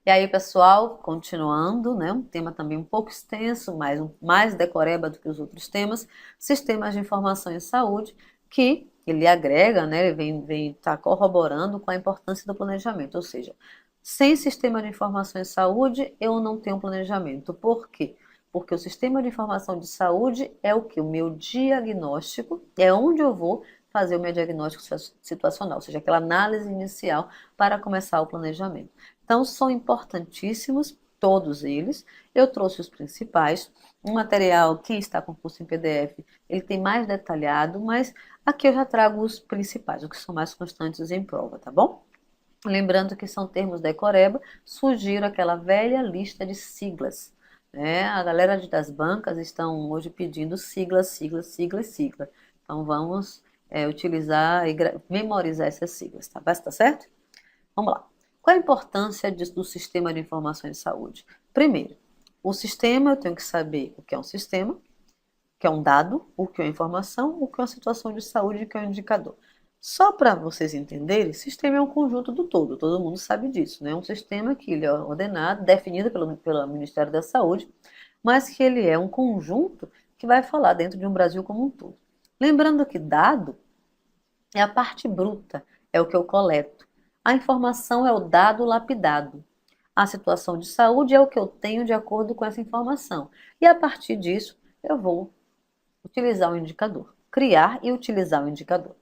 E aí, pessoal, continuando, né, um tema também um pouco extenso, mais decoreba do que os outros temas, sistemas de informação em saúde, que ele agrega, né, ele vem tá corroborando com a importância do planejamento, ou seja, sem sistema de informação em saúde, eu não tenho planejamento. Por quê? Porque o sistema de informação de saúde é o que? O meu diagnóstico, é onde eu vou fazer o meu diagnóstico situacional, ou seja, aquela análise inicial para começar o planejamento. Então, são importantíssimos todos eles. Eu trouxe os principais. O material, quem está com o curso em PDF, ele tem mais detalhado, mas aqui eu já trago os principais, os que são mais constantes em prova, tá bom? Lembrando que são termos decoreba, sugiro aquela velha lista de siglas. Né? A galera das bancas estão hoje pedindo sigla, sigla, sigla e sigla. Então vamos utilizar e memorizar essas siglas, tá certo? Vamos lá. Qual a importância do sistema de informação em saúde? Primeiro, o sistema, eu tenho que saber o que é um sistema, o que é um dado, o que é uma informação, o que é uma situação de saúde, o que é um indicador. Só para vocês entenderem, sistema é um conjunto do todo mundo sabe disso, né? Um sistema que ele é ordenado, definido pelo Ministério da Saúde, mas que ele é um conjunto que vai falar dentro de um Brasil como um todo. Lembrando que dado é a parte bruta, é o que eu coleto. A informação é o dado lapidado. A situação de saúde é o que eu tenho de acordo com essa informação. E a partir disso, eu vou utilizar o indicador, criar e utilizar o indicador.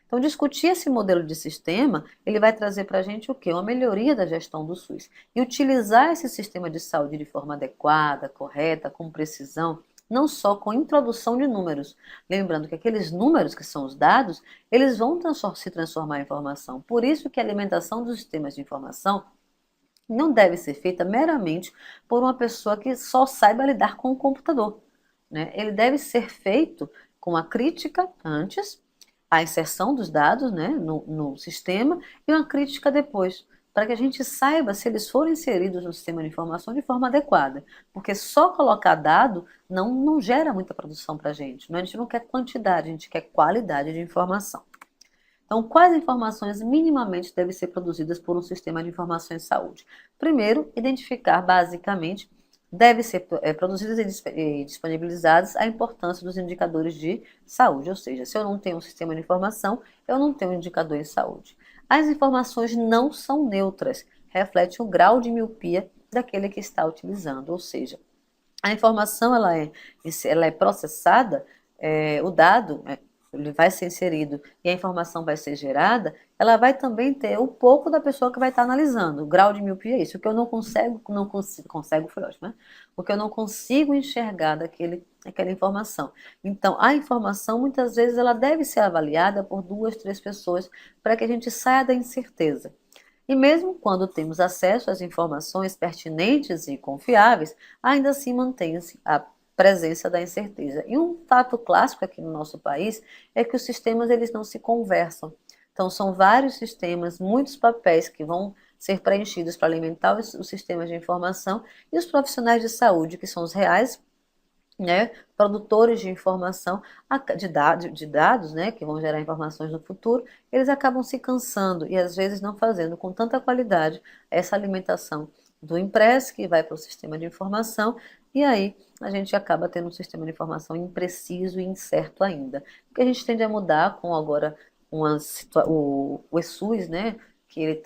Então, discutir esse modelo de sistema, ele vai trazer para a gente o quê? Uma melhoria da gestão do SUS. E utilizar esse sistema de saúde de forma adequada, correta, com precisão, não só com introdução de números. Lembrando que aqueles números, que são os dados, eles vão se transformar em informação. Por isso que a alimentação dos sistemas de informação não deve ser feita meramente por uma pessoa que só saiba lidar com o computador. Né? Ele deve ser feito com a crítica antes, a inserção dos dados, né, no sistema e uma crítica depois, para que a gente saiba se eles foram inseridos no sistema de informação de forma adequada. Porque só colocar dado não gera muita produção para a gente. A gente não quer quantidade, a gente quer qualidade de informação. Então, quais informações minimamente devem ser produzidas por um sistema de informação em saúde? Primeiro, identificar basicamente, deve ser produzidas e disponibilizadas a importância dos indicadores de saúde, ou seja, se eu não tenho um sistema de informação, eu não tenho um indicador em saúde. As informações não são neutras, refletem o grau de miopia daquele que está utilizando, ou seja, a informação ela é processada, o dado ele vai ser inserido e a informação vai ser gerada, ela vai também ter um pouco da pessoa que vai estar analisando. O grau de miopia é isso. O que eu não consigo foi ótimo, né? O que eu não consigo enxergar daquela informação. Então, a informação, muitas vezes, ela deve ser avaliada por duas, três pessoas para que a gente saia da incerteza. E mesmo quando temos acesso às informações pertinentes e confiáveis, ainda assim mantém-se a presença da incerteza. E um fato clássico aqui no nosso país é que os sistemas eles não se conversam. Então são vários sistemas, muitos papéis que vão ser preenchidos para alimentar os sistemas de informação e os profissionais de saúde, que são os reais, né, produtores de informação, de dados, né, que vão gerar informações no futuro, eles acabam se cansando e às vezes não fazendo com tanta qualidade essa alimentação do impresso que vai para o sistema de informação e aí a gente acaba tendo um sistema de informação impreciso e incerto ainda. O que a gente tende a mudar com agora o ESUS, né, que ele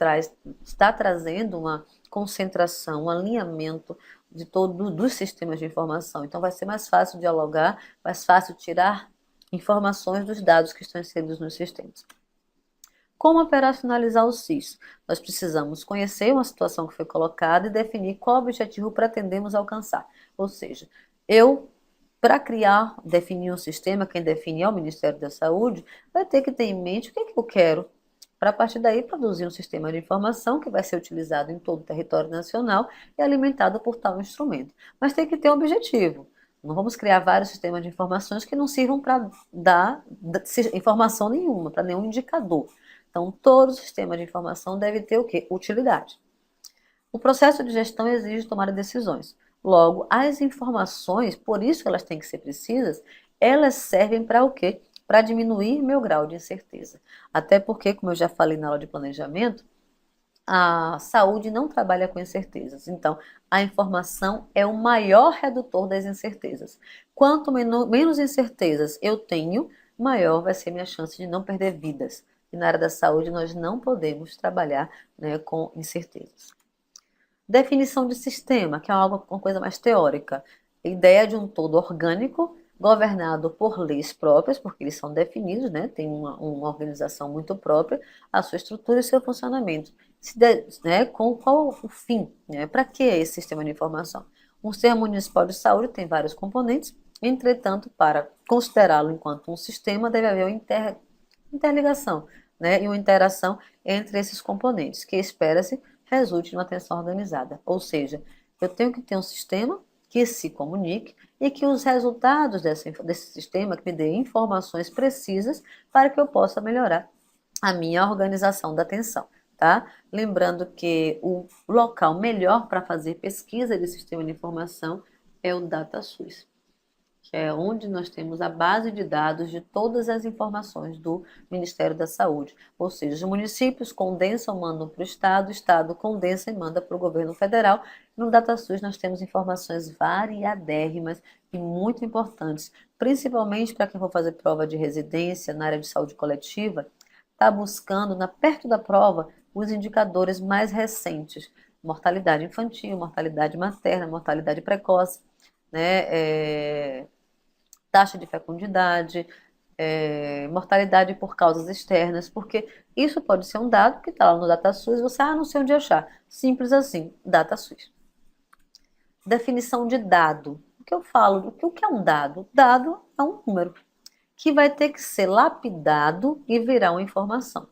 está trazendo uma concentração, um alinhamento de todo dos sistemas de informação. Então vai ser mais fácil dialogar, mais fácil tirar informações dos dados que estão inseridos nos sistemas. Como operacionalizar o SIS? Nós precisamos conhecer uma situação que foi colocada e definir qual objetivo pretendemos alcançar. Ou seja, para criar, definir um sistema, quem define é o Ministério da Saúde, vai ter que ter em mente o que eu quero, para a partir daí produzir um sistema de informação que vai ser utilizado em todo o território nacional e alimentado por tal instrumento. Mas tem que ter um objetivo. Não vamos criar vários sistemas de informações que não sirvam para dar informação nenhuma, para nenhum indicador. Então, todo sistema de informação deve ter o quê? Utilidade. O processo de gestão exige tomar decisões. Logo, as informações, por isso que elas têm que ser precisas, elas servem para o quê? Para diminuir meu grau de incerteza. Até porque, como eu já falei na aula de planejamento, a saúde não trabalha com incertezas. Então, a informação é o maior redutor das incertezas. Quanto menos incertezas eu tenho, maior vai ser minha chance de não perder vidas. E na área da saúde nós não podemos trabalhar, né, com incertezas. Definição de sistema, que é uma coisa mais teórica. A ideia de um todo orgânico, governado por leis próprias, porque eles são definidos, né? Tem uma organização muito própria, a sua estrutura e seu funcionamento. Né, com qual o fim? Né? Para que esse sistema de informação? Um sistema municipal de saúde tem vários componentes, entretanto, para considerá-lo enquanto um sistema, deve haver uma interligação, né, e uma interação entre esses componentes, que espera-se resulte em uma atenção organizada. Ou seja, eu tenho que ter um sistema que se comunique e que os resultados desse sistema que me dê informações precisas para que eu possa melhorar a minha organização da atenção, tá? Lembrando que o local melhor para fazer pesquisa de sistema de informação é o DataSUS, que é onde nós temos a base de dados de todas as informações do Ministério da Saúde. Ou seja, os municípios condensam, mandam para o Estado condensa e manda para o governo federal. No DataSUS nós temos informações variadérrimas e muito importantes, principalmente para quem for fazer prova de residência na área de saúde coletiva, está buscando, perto da prova, os indicadores mais recentes. Mortalidade infantil, mortalidade materna, mortalidade precoce, né, taxa de fecundidade, mortalidade por causas externas, porque isso pode ser um dado que está lá no DataSUS, você não sei onde achar. Simples assim, DataSUS. Definição de dado. O que eu falo? O que é um dado? Dado é um número que vai ter que ser lapidado e virar uma informação.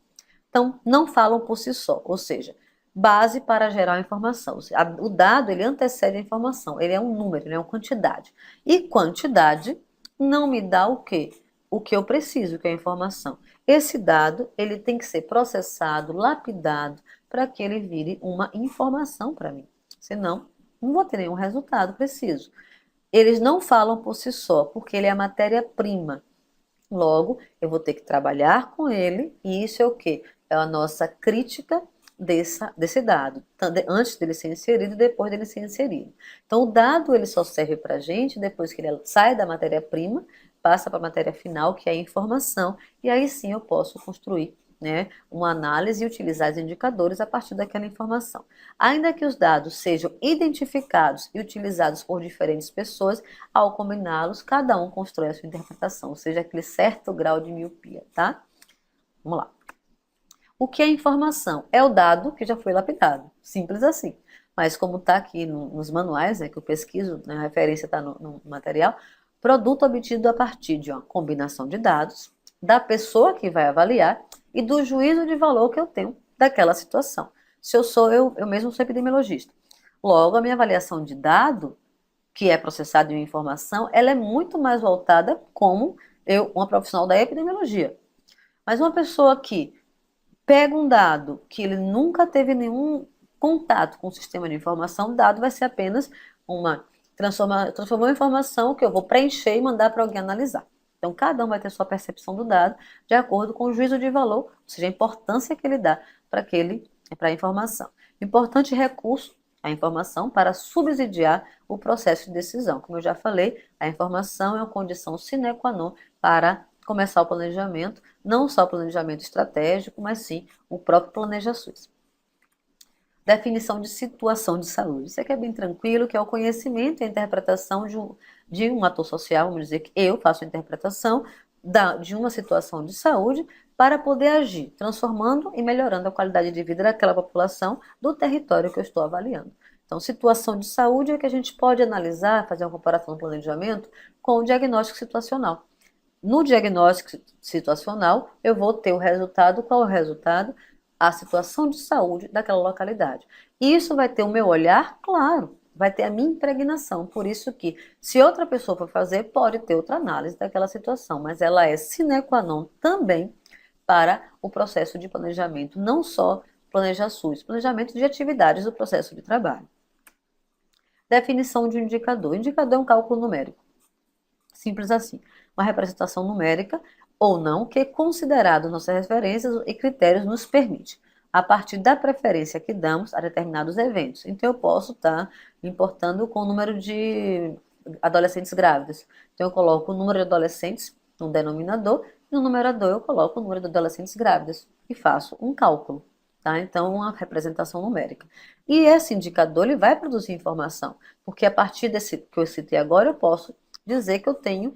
Então, não falam por si só, ou seja, base para gerar a informação. O dado, ele antecede a informação, ele é um número, ele é uma quantidade. E quantidade não me dá o quê? O que eu preciso, que é a informação. Esse dado, ele tem que ser processado, lapidado, para que ele vire uma informação para mim. Senão, não vou ter nenhum resultado preciso. Eles não falam por si só, porque ele é a matéria-prima. Logo, eu vou ter que trabalhar com ele, e isso é o quê? É a nossa crítica desse dado, antes dele ser inserido e depois dele ser inserido. Então, o dado ele só serve para a gente depois que ele sai da matéria-prima, passa para a matéria final, que é a informação, e aí sim eu posso construir, né, uma análise e utilizar os indicadores a partir daquela informação. Ainda que os dados sejam identificados e utilizados por diferentes pessoas, ao combiná-los, cada um constrói a sua interpretação, ou seja, aquele certo grau de miopia, tá? Vamos lá. O que é informação? É o dado que já foi lapidado, simples assim. Mas como está aqui nos manuais, né, que eu pesquiso, né, a referência está no material, produto obtido a partir de uma combinação de dados, da pessoa que vai avaliar e do juízo de valor que eu tenho daquela situação. Se eu mesmo sou epidemiologista. Logo, a minha avaliação de dado, que é processado em informação, ela é muito mais voltada como uma profissional da epidemiologia. Mas uma pessoa que pega um dado que ele nunca teve nenhum contato com o sistema de informação, o dado vai ser apenas transformou em informação que eu vou preencher e mandar para alguém analisar. Então, cada um vai ter sua percepção do dado de acordo com o juízo de valor, ou seja, a importância que ele dá para a informação. Importante recurso, a informação, para subsidiar o processo de decisão. Como eu já falei, a informação é uma condição sine qua non para começar o planejamento, não só o planejamento estratégico, mas sim o próprio Planeja-SUS. Definição de situação de saúde. Isso aqui é bem tranquilo, que é o conhecimento e a interpretação de um ator social, vamos dizer que eu faço a interpretação de uma situação de saúde para poder agir, transformando e melhorando a qualidade de vida daquela população do território que eu estou avaliando. Então, situação de saúde é que a gente pode analisar, fazer uma comparação do planejamento com o diagnóstico situacional. No diagnóstico situacional, eu vou ter o resultado. Qual é o resultado? A situação de saúde daquela localidade. E isso vai ter o meu olhar, claro, vai ter a minha impregnação. Por isso que, se outra pessoa for fazer, pode ter outra análise daquela situação, mas ela é sine qua non também para o processo de planejamento, não só Planeja-SUS, planejamento de atividades do processo de trabalho. Definição de um indicador. Indicador é um cálculo numérico. Simples assim. Uma representação numérica ou não, que, considerado nossas referências e critérios, nos permite a partir da preferência que damos a determinados eventos. Então, eu posso estar importando com o número de adolescentes grávidos. Então, eu coloco o número de adolescentes no denominador e no numerador eu coloco o número de adolescentes grávidas e faço um cálculo. Tá? Então, uma representação numérica. E esse indicador ele vai produzir informação, porque a partir desse que eu citei agora, eu posso dizer que eu tenho,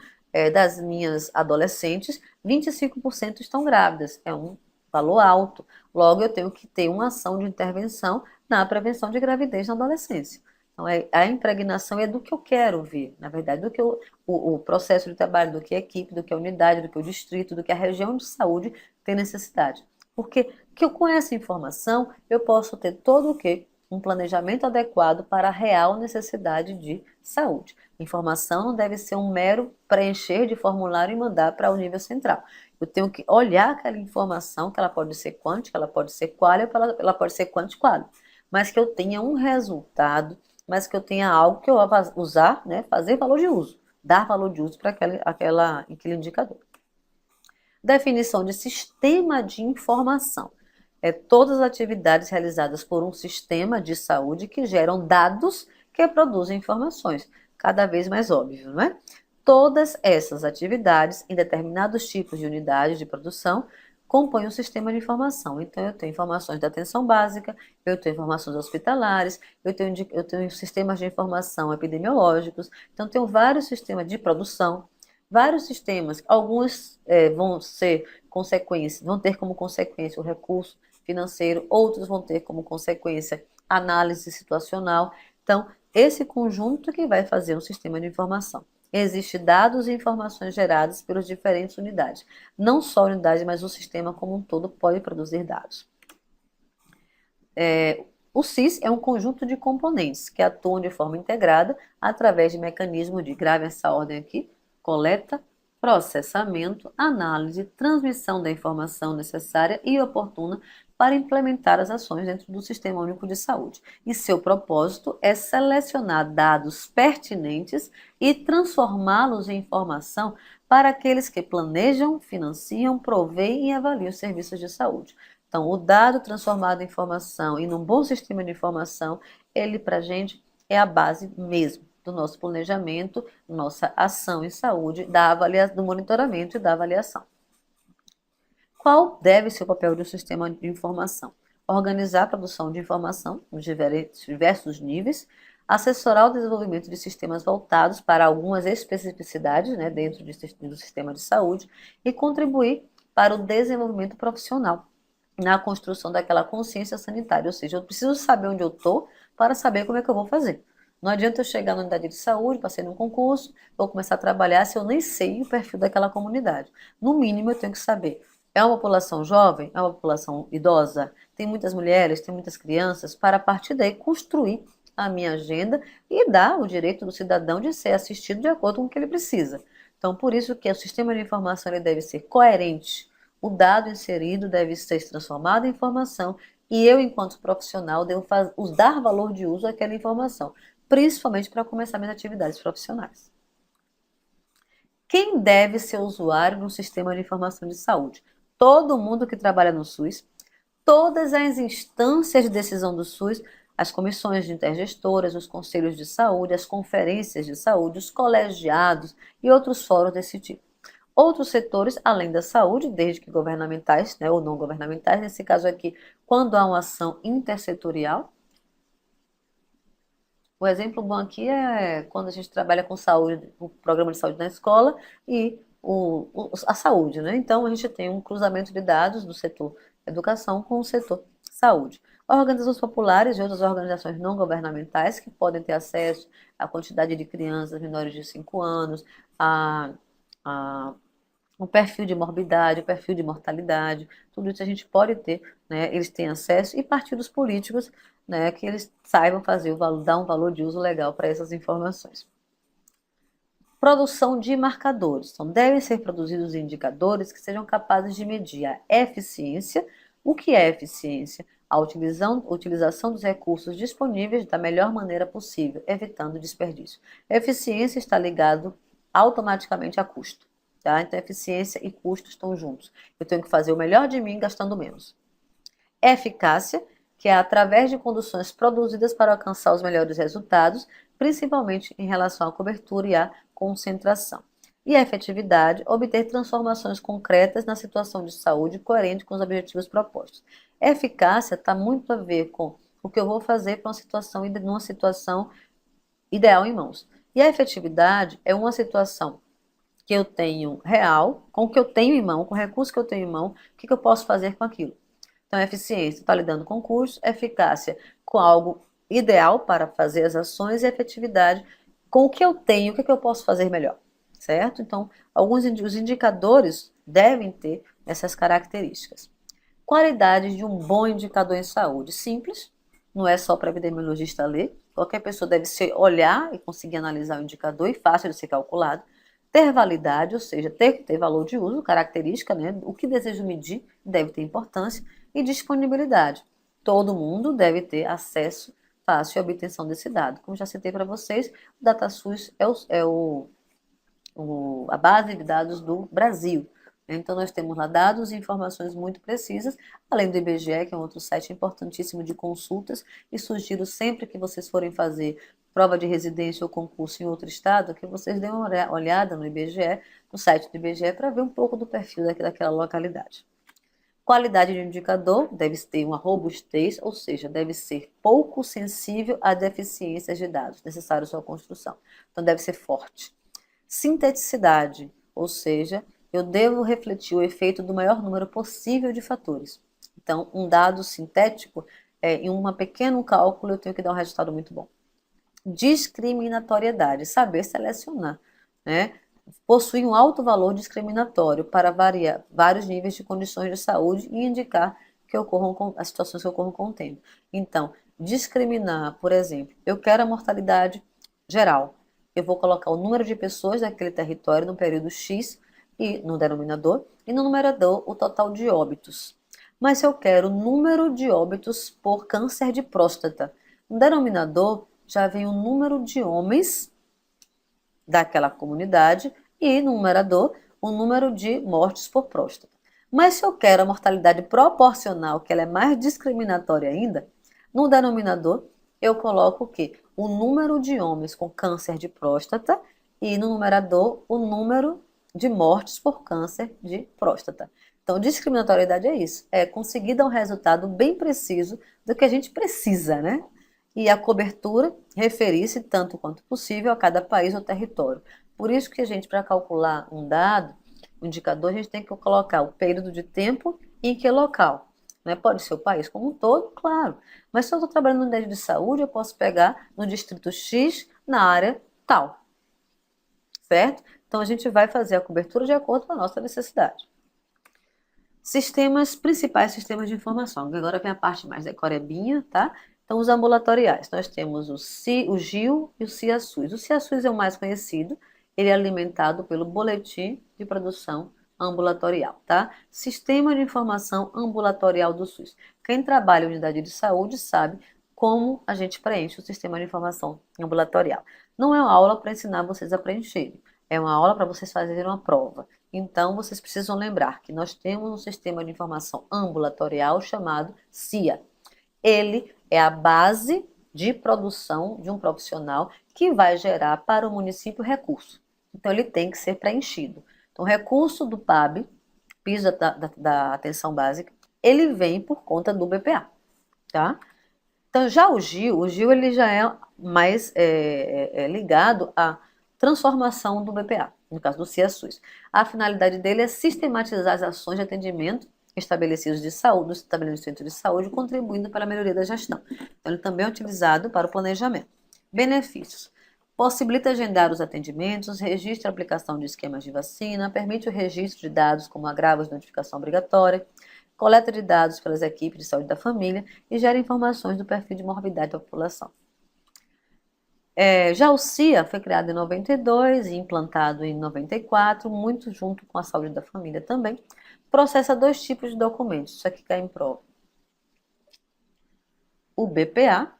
das minhas adolescentes, 25% estão grávidas. É um valor alto. Logo, eu tenho que ter uma ação de intervenção na prevenção de gravidez na adolescência. Então, a impregnação é do que eu quero ver, na verdade, do que o processo de trabalho, do que a equipe, do que a unidade, do que o distrito, do que a região de saúde tem necessidade. Porque com essa informação eu posso ter todo o quê? Um planejamento adequado para a real necessidade de saúde. Informação não deve ser um mero preencher de formulário e mandar para o nível central. Eu tenho que olhar aquela informação, que ela pode ser quântica, ela pode ser qualia, ela pode ser quanti-qualia, mas que eu tenha um resultado, mas que eu tenha algo que eu vá usar, né, fazer valor de uso, dar valor de uso para aquele indicador. Definição de sistema de informação. Todas as atividades realizadas por um sistema de saúde que geram dados que produzem informações. Cada vez mais óbvio, não é? Todas essas atividades, em determinados tipos de unidades de produção, compõem um sistema de informação. Então, eu tenho informações da atenção básica, eu tenho informações hospitalares, eu tenho sistemas de informação epidemiológicos, então, tenho vários sistemas de produção, vários sistemas, alguns vão ter como consequência o recurso financeiro, outros vão ter como consequência análise situacional. Então, esse conjunto que vai fazer um sistema de informação. Existem dados e informações geradas pelas diferentes unidades. Não só a unidade, mas o sistema como um todo pode produzir dados. O SIS é um conjunto de componentes que atuam de forma integrada através de mecanismos de, grave essa ordem aqui, coleta, processamento, análise, transmissão da informação necessária e oportuna para implementar as ações dentro do Sistema Único de Saúde. E seu propósito é selecionar dados pertinentes e transformá-los em informação para aqueles que planejam, financiam, proveem e avaliam os serviços de saúde. Então, o dado transformado em informação e num bom sistema de informação, ele para a gente é a base mesmo do nosso planejamento, nossa ação em saúde, do monitoramento e da avaliação. Qual deve ser o papel de um sistema de informação? Organizar a produção de informação nos diversos níveis, assessorar o desenvolvimento de sistemas voltados para algumas especificidades, né, dentro do sistema de saúde e contribuir para o desenvolvimento profissional na construção daquela consciência sanitária, ou seja, eu preciso saber onde eu estou para saber como é que eu vou fazer. Não adianta eu chegar na unidade de saúde, passei num concurso, vou começar a trabalhar se eu nem sei o perfil daquela comunidade. No mínimo, eu tenho que saber. É uma população jovem? É uma população idosa? Tem muitas mulheres, tem muitas crianças? Para a partir daí construir a minha agenda e dar o direito do cidadão de ser assistido de acordo com o que ele precisa. Então, por isso que o sistema de informação ele deve ser coerente. O dado inserido deve ser transformado em informação e eu, enquanto profissional, devo dar valor de uso àquela informação, principalmente para começar minhas atividades profissionais. Quem deve ser usuário no sistema de informação de saúde? Todo mundo que trabalha no SUS, todas as instâncias de decisão do SUS, as comissões intergestoras, os conselhos de saúde, as conferências de saúde, os colegiados e outros fóruns desse tipo. Outros setores, além da saúde, desde que governamentais, né, ou não governamentais, nesse caso aqui, quando há uma ação intersetorial. O exemplo bom aqui é quando a gente trabalha com saúde, o programa de saúde na escola e a saúde, né? Então, a gente tem um cruzamento de dados do setor educação com o setor saúde. Organizações populares e outras organizações não governamentais que podem ter acesso à quantidade de crianças menores de 5 anos, o perfil de morbidade, o perfil de mortalidade, tudo isso a gente pode ter, né? Eles têm acesso e partidos políticos, né, que eles saibam dar um valor de uso legal para essas informações. Produção de marcadores. Então, devem ser produzidos indicadores que sejam capazes de medir a eficiência. O que é eficiência? A utilização dos recursos disponíveis da melhor maneira possível, evitando desperdício. Eficiência está ligado automaticamente a custo. Tá? Então, eficiência e custo estão juntos. Eu tenho que fazer o melhor de mim gastando menos. Eficácia, que é através de conduções produzidas para alcançar os melhores resultados, principalmente em relação à cobertura e à concentração. E a efetividade, obter transformações concretas na situação de saúde coerente com os objetivos propostos. Eficácia está muito a ver com o que eu vou fazer para numa situação ideal em mãos. E a efetividade é uma situação que eu tenho real, com o que eu tenho em mão, com o recurso que eu tenho em mão, o que eu posso fazer com aquilo. Então, eficiência está lidando com cursos, eficácia com algo ideal para fazer as ações e efetividade com o que eu tenho, o que eu posso fazer melhor, certo? Então, os indicadores devem ter essas características. Qualidade de um bom indicador em saúde. Simples, não é só para epidemiologista ler. Qualquer pessoa deve olhar e conseguir analisar o indicador e fácil de ser calculado. Ter validade, ou seja, ter valor de uso, característica, né? O que desejo medir deve ter importância. E disponibilidade. Todo mundo deve ter acesso fácil à obtenção desse dado. Como já citei para vocês, o DataSUS é a base de dados do Brasil. Então, nós temos lá dados e informações muito precisas, além do IBGE, que é um outro site importantíssimo de consultas, e sugiro sempre que vocês forem fazer prova de residência ou concurso em outro estado, que vocês dêem uma olhada no IBGE, no site do IBGE, para ver um pouco do perfil daquela localidade. Qualidade de indicador deve ter uma robustez, ou seja, deve ser pouco sensível a deficiências de dados necessários à sua construção. Então, deve ser forte. Sinteticidade, ou seja, eu devo refletir o efeito do maior número possível de fatores. Então, um dado sintético, em um pequeno cálculo, eu tenho que dar um resultado muito bom. Discriminatoriedade, saber selecionar, né? Possui um alto valor discriminatório para vários níveis de condições de saúde e indicar que as situações que ocorram com o tempo. Então, discriminar, por exemplo, eu quero a mortalidade geral. Eu vou colocar o número de pessoas daquele território no período X e no denominador, e no numerador o total de óbitos. Mas se eu quero o número de óbitos por câncer de próstata, no denominador já vem o número de homens daquela comunidade e no numerador o número de mortes por próstata. Mas se eu quero a mortalidade proporcional, que ela é mais discriminatória ainda, no denominador eu coloco o quê? O número de homens com câncer de próstata e no numerador o número de mortes por câncer de próstata. Então, discriminatoriedade é isso, é conseguir dar um resultado bem preciso do que a gente precisa, né? E a cobertura referir-se tanto quanto possível a cada país ou território. Por isso que a gente, para calcular um dado, um indicador, a gente tem que colocar o período de tempo e em que local. Né? Pode ser o país como um todo, claro. Mas se eu estou trabalhando no unidade de saúde, eu posso pegar no distrito X, na área tal. Certo? Então, a gente vai fazer a cobertura de acordo com a nossa necessidade. Principais sistemas de informação. Agora vem a parte mais decorebinha, tá? Então, os ambulatoriais. Nós temos o GIO e o CIASUS. O CIASUS é o mais conhecido. Ele é alimentado pelo Boletim de Produção Ambulatorial, tá? Sistema de Informação Ambulatorial do SUS. Quem trabalha em unidade de saúde sabe como a gente preenche o Sistema de Informação Ambulatorial. Não é uma aula para ensinar vocês a preencherem. É uma aula para vocês fazerem uma prova. Então, vocês precisam lembrar que nós temos um sistema de informação ambulatorial chamado CIA. Ele é a base de produção de um profissional que vai gerar para o município recurso. Então, ele tem que ser preenchido. Então, o recurso do PAB, piso da atenção básica, ele vem por conta do BPA, tá? Então, já o GIO ele já é mais ligado à transformação do BPA, no caso do CIASUS. A finalidade dele é sistematizar as ações de atendimento estabelecidos de saúde, do estabelecimento de saúde, contribuindo para a melhoria da gestão. Então, ele também é utilizado para o planejamento. Benefícios. Possibilita agendar os atendimentos, registra a aplicação de esquemas de vacina, permite o registro de dados como agravos de notificação obrigatória, coleta de dados pelas equipes de saúde da família e gera informações do perfil de morbidade da população. Já o CIA foi criado em 92 e implantado em 94, muito junto com a saúde da família também. Processa 2 tipos de documentos, isso aqui cai em prova. O BPA,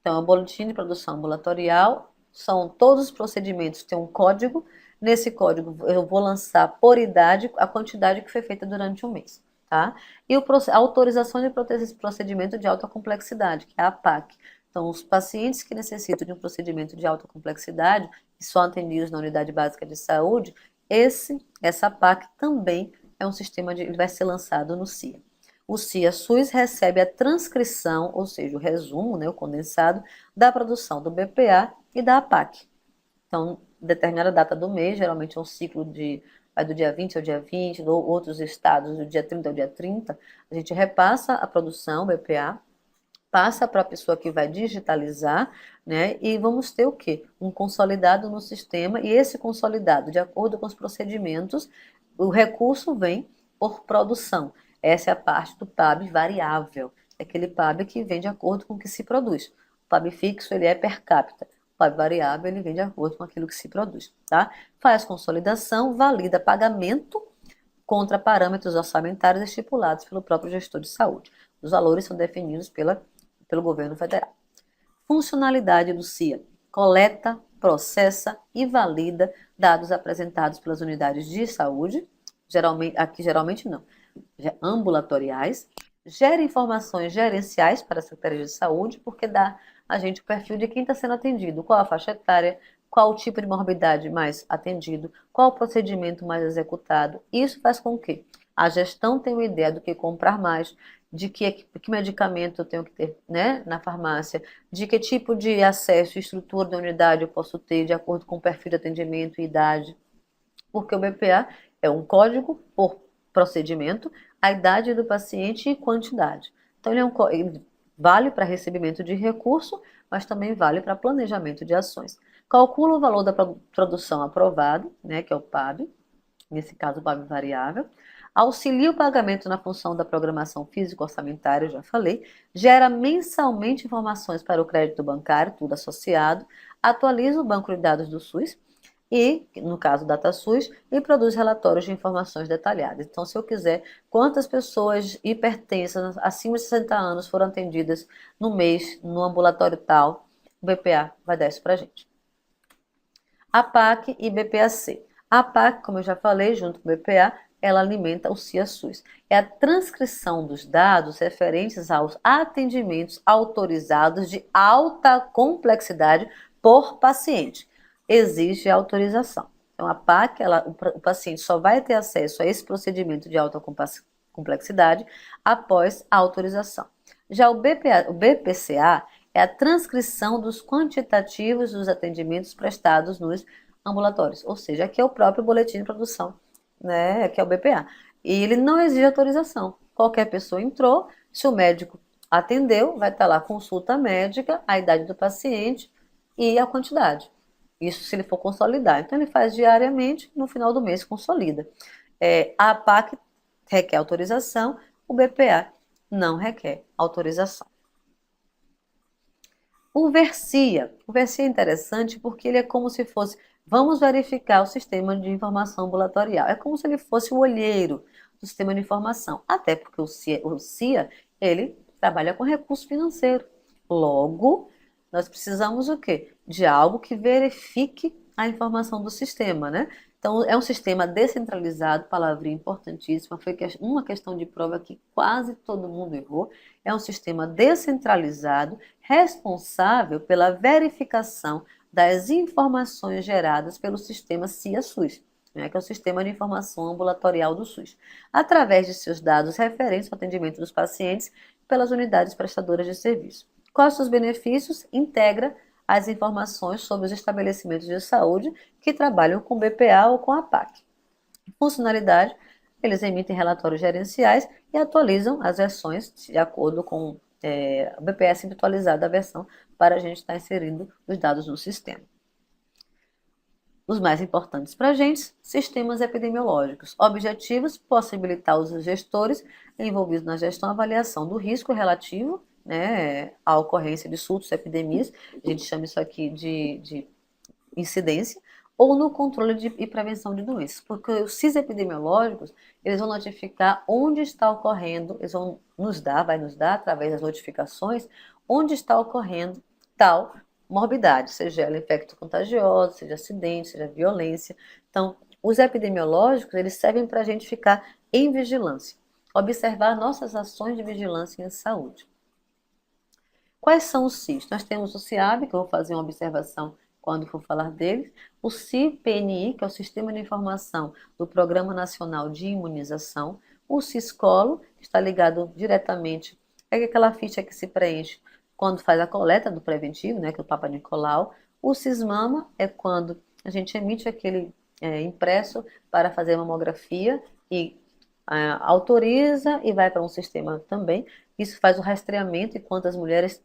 então é o Boletim de Produção Ambulatorial, são todos os procedimentos, tem um código, nesse código eu vou lançar por idade a quantidade que foi feita durante um mês. tá? E a autorização de procedimento de alta complexidade, que é a APAC. Então, os pacientes que necessitam de um procedimento de alta complexidade, que são atendidos na unidade básica de saúde, essa APAC também é um sistema ele vai ser lançado no CIA. O CIA-SUS recebe a transcrição, ou seja, o resumo, né, o condensado, da produção do BPA e da APAC. Então, determinada data do mês, geralmente é um ciclo vai do dia 20 ao dia 20, outros estados do dia 30 ao dia 30, a gente repassa a produção, o BPA, passa para a pessoa que vai digitalizar, né? E vamos ter o quê? Um consolidado no sistema, e esse consolidado, de acordo com os procedimentos, o recurso vem por produção. Essa é a parte do PAB variável, é aquele PAB que vem de acordo com o que se produz. O PAB fixo, ele é per capita. O PAB variável, ele vem de acordo com aquilo que se produz, tá? Faz consolidação, valida pagamento contra parâmetros orçamentários estipulados pelo próprio gestor de saúde. Os valores são definidos pelo governo federal. Funcionalidade do CIA: coleta, processa e valida dados apresentados pelas unidades de saúde, geralmente não, ambulatoriais, gera informações gerenciais para a Secretaria de Saúde, porque dá a gente o perfil de quem está sendo atendido, qual a faixa etária, qual o tipo de morbidade mais atendido, qual o procedimento mais executado. Isso faz com que a gestão tenha uma ideia do que comprar mais, de que medicamento eu tenho que ter, né, na farmácia, de que tipo de acesso e estrutura da unidade eu posso ter de acordo com o perfil de atendimento e idade. Porque o BPA é um código por procedimento, a idade do paciente e quantidade. Então, ele vale para recebimento de recurso, mas também vale para planejamento de ações. Calcula o valor da produção aprovado, né, que é o PAB, nesse caso o PAB variável, auxilia o pagamento na função da programação físico-orçamentária, já falei, gera mensalmente informações para o crédito bancário, tudo associado, atualiza o banco de dados do SUS, e, no caso DataSUS, e produz relatórios de informações detalhadas. Então, se eu quiser, quantas pessoas hipertensas acima de 60 anos foram atendidas no mês, no ambulatório tal, o BPA vai dar isso para a gente. APAC e BPAC. A APAC, como eu já falei, junto com o BPA, ela alimenta o CIA-SUS. É a transcrição dos dados referentes aos atendimentos autorizados de alta complexidade por paciente. Exige autorização. Então, a PAC, o paciente só vai ter acesso a esse procedimento de alta complexidade após a autorização. Já o BPCA é a transcrição dos quantitativos dos atendimentos prestados nos ambulatórios, ou seja, aqui é o próprio boletim de produção, né, que é o BPA. E ele não exige autorização. Qualquer pessoa entrou, se o médico atendeu, vai estar lá a consulta médica, a idade do paciente e a quantidade. Isso se ele for consolidar. Então, ele faz diariamente, no final do mês consolida. A APAC requer autorização, o BPA não requer autorização. O VERSIA é interessante porque ele é como se fosse, vamos verificar o sistema de informação ambulatorial. É como se ele fosse o olheiro do sistema de informação. Até porque o CIA ele trabalha com recurso financeiro. Logo, nós precisamos o quê? De algo que verifique a informação do sistema, né? Então, é um sistema descentralizado, palavrinha importantíssima, foi uma questão de prova que quase todo mundo errou. É um sistema descentralizado, responsável pela verificação das informações geradas pelo sistema CIA-SUS, né, que é o Sistema de Informação Ambulatorial do SUS, através de seus dados referentes ao atendimento dos pacientes pelas unidades prestadoras de serviço. Quais os benefícios? Integra as informações sobre os estabelecimentos de saúde que trabalham com BPA ou com a PAC. Funcionalidade: eles emitem relatórios gerenciais e atualizam as versões de acordo com o BPA sempre atualizado a versão para a gente estar inserindo os dados no sistema. Os mais importantes para a gente: sistemas epidemiológicos. Objetivos: possibilitar os gestores envolvidos na gestão e avaliação do risco relativo, né, à ocorrência de surtos, epidemias, a gente chama isso aqui de incidência, ou no controle e prevenção de doenças, porque os CIS epidemiológicos, eles vão notificar onde está ocorrendo, eles vão vai nos dar, através das notificações, onde está ocorrendo tal morbidade, seja ela infecto-contagiosa, seja acidente, seja violência. Então, os epidemiológicos, eles servem para a gente ficar em vigilância. observar nossas ações de vigilância em saúde. Quais são os CIs? Nós temos o CIAB, que eu vou fazer uma observação quando for falar deles, o CIPNI, que é o Sistema de Informação do Programa Nacional de Imunização, o CISCOLO, que está ligado diretamente, é aquela ficha que se preenche quando faz a coleta do preventivo, né, que é o Papa Nicolau. O CISMAMA é quando a gente emite aquele impresso para fazer a mamografia e autoriza e vai para um sistema também. Isso faz o rastreamento e quantas mulheres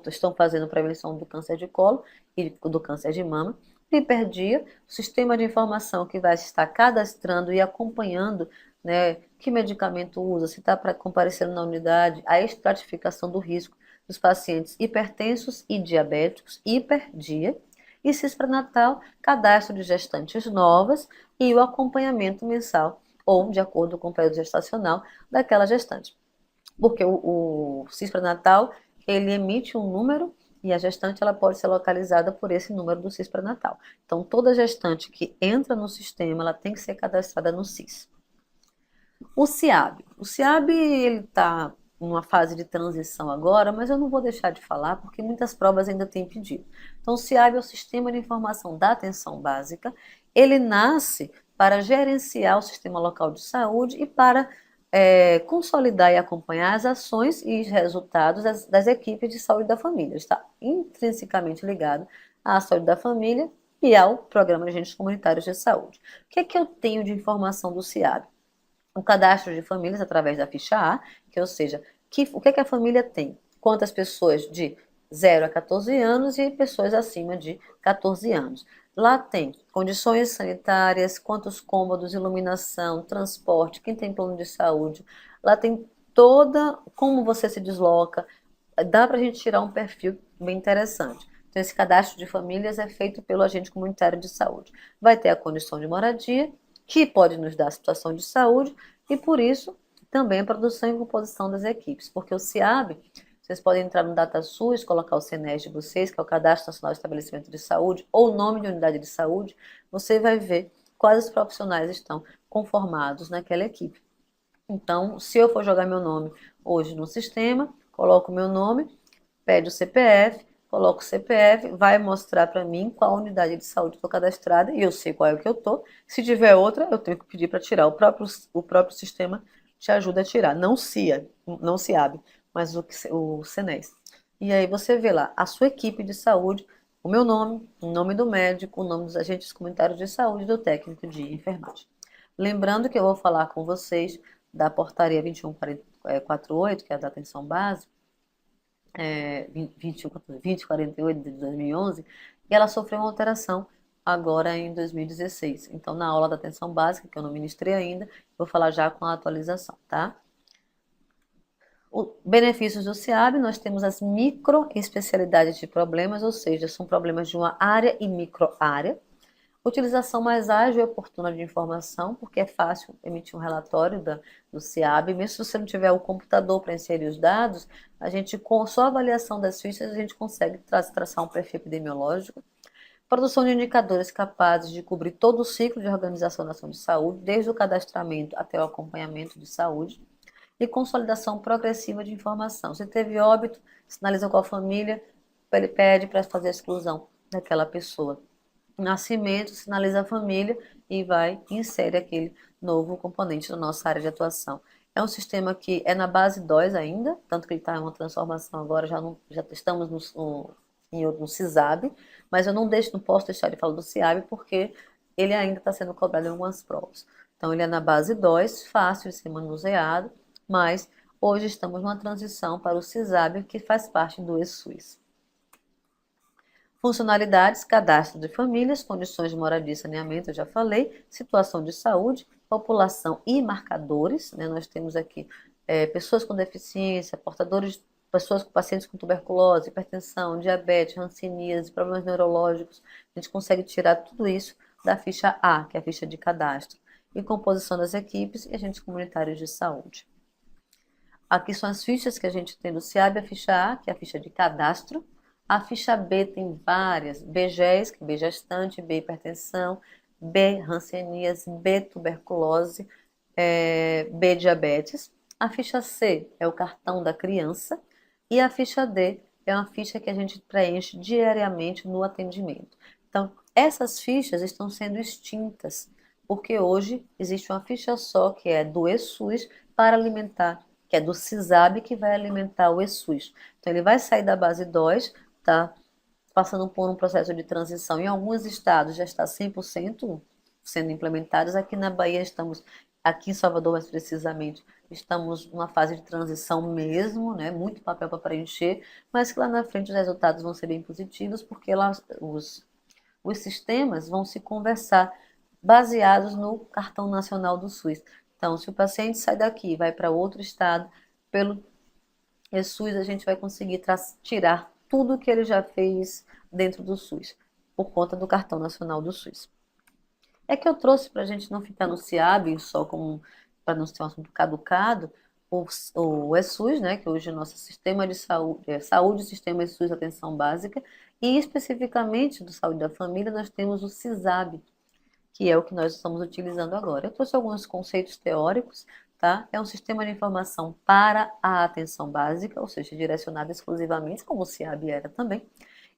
estão fazendo prevenção do câncer de colo e do câncer de mama. Hiperdia, o sistema de informação que vai estar cadastrando e acompanhando, né, que medicamento usa, se está comparecendo na unidade, a estratificação do risco dos pacientes hipertensos e diabéticos, hiperdia. E CIS pré-natal, cadastro de gestantes novas e o acompanhamento mensal ou de acordo com o período gestacional daquela gestante. Porque o CIS pré-natal, ele emite um número e a gestante ela pode ser localizada por esse número do CIS pré-natal. Então, toda gestante que entra no sistema, ela tem que ser cadastrada no CIS. O CIAB. O CIAB, ele está numa fase de transição agora, mas eu não vou deixar de falar porque muitas provas ainda têm pedido. Então, o CIAB é o Sistema de Informação da Atenção Básica. Ele nasce para gerenciar o sistema local de saúde e para consolidar e acompanhar as ações e os resultados das equipes de saúde da família. Está intrinsecamente ligado à saúde da família e ao Programa de Agentes Comunitários de Saúde. O que é que eu tenho de informação do CIAB? O cadastro de famílias através da ficha A, que ou seja, o que a família tem? Quantas pessoas de 0 a 14 anos e pessoas acima de 14 anos. Lá tem condições sanitárias, quantos cômodos, iluminação, transporte, quem tem plano de saúde. Lá tem toda como você se desloca. Dá para a gente tirar um perfil bem interessante. Então, esse cadastro de famílias é feito pelo agente comunitário de saúde. Vai ter a condição de moradia, que pode nos dar a situação de saúde, e por isso também a produção e composição das equipes, porque o CIAB, vocês podem entrar no DataSUS, colocar o CNES de vocês, que é o Cadastro Nacional de Estabelecimento de Saúde, ou o nome de unidade de saúde, você vai ver quais os profissionais estão conformados naquela equipe. Então, se eu for jogar meu nome hoje no sistema, coloco o meu nome, pede o CPF, coloco o CPF, vai mostrar para mim qual unidade de saúde estou cadastrada e eu sei qual é o que eu estou. Se tiver outra, eu tenho que pedir para tirar. O próprio sistema te ajuda a tirar. Não CIA, não CIAB, mas o CNES. E aí você vê lá a sua equipe de saúde, o meu nome, o nome do médico, o nome dos agentes comunitários de saúde e do técnico de enfermagem. Lembrando que eu vou falar com vocês da portaria 2148, que é a da atenção básica, 2048 de 2011, e ela sofreu uma alteração agora em 2016. Então, na aula da atenção básica, que eu não ministrei ainda, vou falar já com a atualização, tá? Benefícios do CIAB, nós temos as micro especialidades de problemas, ou seja, são problemas de uma área e micro-área. Utilização mais ágil e oportuna de informação, porque é fácil emitir um relatório do CIAB, mesmo se você não tiver o computador para inserir os dados, a gente, com só a avaliação das fichas, a gente consegue traçar um perfil epidemiológico. Produção de indicadores capazes de cobrir todo o ciclo de organização da ação de saúde, desde o cadastramento até o acompanhamento de saúde. E consolidação progressiva de informação. Se teve óbito, sinaliza com a família, ele pede para fazer a exclusão daquela pessoa. Nascimento, sinaliza a família e vai e insere aquele novo componente na nossa área de atuação. É um sistema que é na base 2 ainda, tanto que ele está em uma transformação agora, já estamos no CISAB, mas eu não posso deixar de falar do CIAB porque ele ainda está sendo cobrado em algumas provas. Então ele é na base 2, fácil de ser manuseado, mas hoje estamos numa transição para o CISAB, que faz parte do eSUS. Funcionalidades, cadastro de famílias, condições de moradia e saneamento, eu já falei, situação de saúde, população e marcadores, né? Nós temos aqui pessoas com deficiência, pessoas com pacientes com tuberculose, hipertensão, diabetes, hanseníase, problemas neurológicos. A gente consegue tirar tudo isso da ficha A, que é a ficha de cadastro, e composição das equipes e agentes comunitários de saúde. Aqui são as fichas que a gente tem do CIAB, a ficha A, que é a ficha de cadastro. A ficha B tem várias, BGES, que é B gestante, B hipertensão, B hanseníase, B tuberculose, B, diabetes. A ficha C é o cartão da criança. E a ficha D é uma ficha que a gente preenche diariamente no atendimento. Então, essas fichas estão sendo extintas, porque hoje existe uma ficha só, que é do ESUS, para alimentar, que é do CISAB, que vai alimentar o ESUS. Então, ele vai sair da base 2, tá passando por um processo de transição. Em alguns estados já está 100% sendo implementados. Aqui na Bahia estamos, aqui em Salvador mais precisamente, estamos numa fase de transição mesmo, né? Muito papel para preencher, mas que lá na frente os resultados vão ser bem positivos, porque lá os sistemas vão se conversar baseados no cartão nacional do SUS. Então, se o paciente sai daqui e vai para outro estado, pelo SUS a gente vai conseguir tirar tudo que ele já fez dentro do SUS, por conta do cartão nacional do SUS. É que eu trouxe para a gente não ficar no CIAB só como para não ser um assunto caducado, o ESUS, né, que hoje é o nosso sistema de saúde, saúde, sistema SUS, atenção básica, e especificamente do saúde da família, nós temos o CISAB, que é o que nós estamos utilizando agora. Eu trouxe alguns conceitos teóricos, tá? É um sistema de informação para a atenção básica, ou seja, direcionado exclusivamente, como o CIAB era também.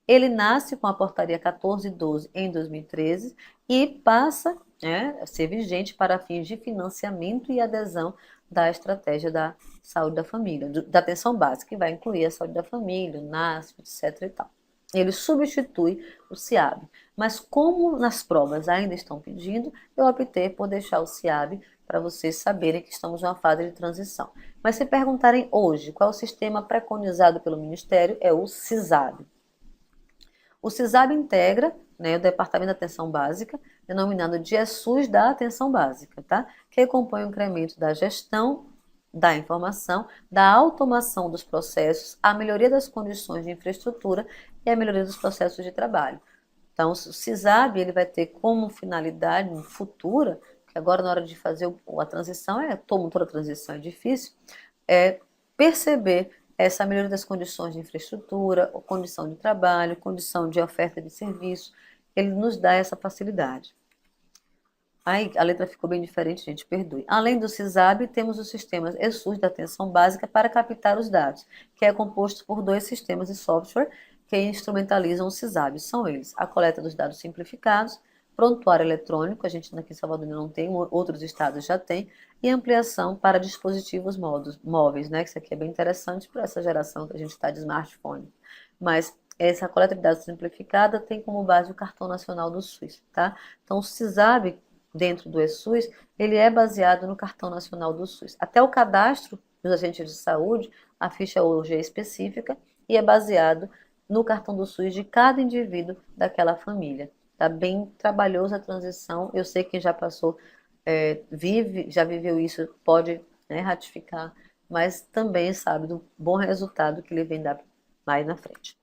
Ele nasce com a portaria 1412 em 2013 e passa, né, a ser vigente para fins de financiamento e adesão da estratégia da saúde da família, da atenção básica, que vai incluir a saúde da família, o NASF, etc. e tal. Ele substitui o CIAB. Mas como nas provas ainda estão pedindo, eu optei por deixar o CIAB para vocês saberem que estamos numa fase de transição. Mas se perguntarem hoje qual é o sistema preconizado pelo Ministério, é o CISAB. O CISAB integra, né, o Departamento de Atenção Básica, denominado de ESUS da Atenção Básica, tá? Que compõe o incremento da gestão da informação, da automação dos processos, a melhoria das condições de infraestrutura e a melhoria dos processos de trabalho. Então, o CISAB ele vai ter como finalidade futura, que agora na hora de fazer a transição, toda a transição é difícil, é perceber essa melhoria das condições de infraestrutura, condição de trabalho, condição de oferta de serviço, ele nos dá essa facilidade. Aí a letra ficou bem diferente, gente, perdoe. Além do CISAB, temos os sistemas ESUS da atenção básica para captar os dados, que é composto por dois sistemas de software que instrumentalizam o CISAB. São eles a coleta dos dados simplificados, prontuário eletrônico, a gente aqui em Salvador ainda não tem, outros estados já têm, e ampliação para dispositivos móveis, né? Que isso aqui é bem interessante para essa geração que a gente está de smartphone. Mas essa coleta de dados simplificada tem como base o cartão nacional do SUS, tá? Então, o CISAB dentro do ESUS, ele é baseado no cartão nacional do SUS. Até o cadastro dos agentes de saúde, a ficha hoje é específica e é baseado no cartão do SUS de cada indivíduo daquela família. Está bem trabalhosa a transição. Eu sei que quem já passou, já viveu isso, pode, né, ratificar, mas também sabe do bom resultado que ele vem dar mais na frente.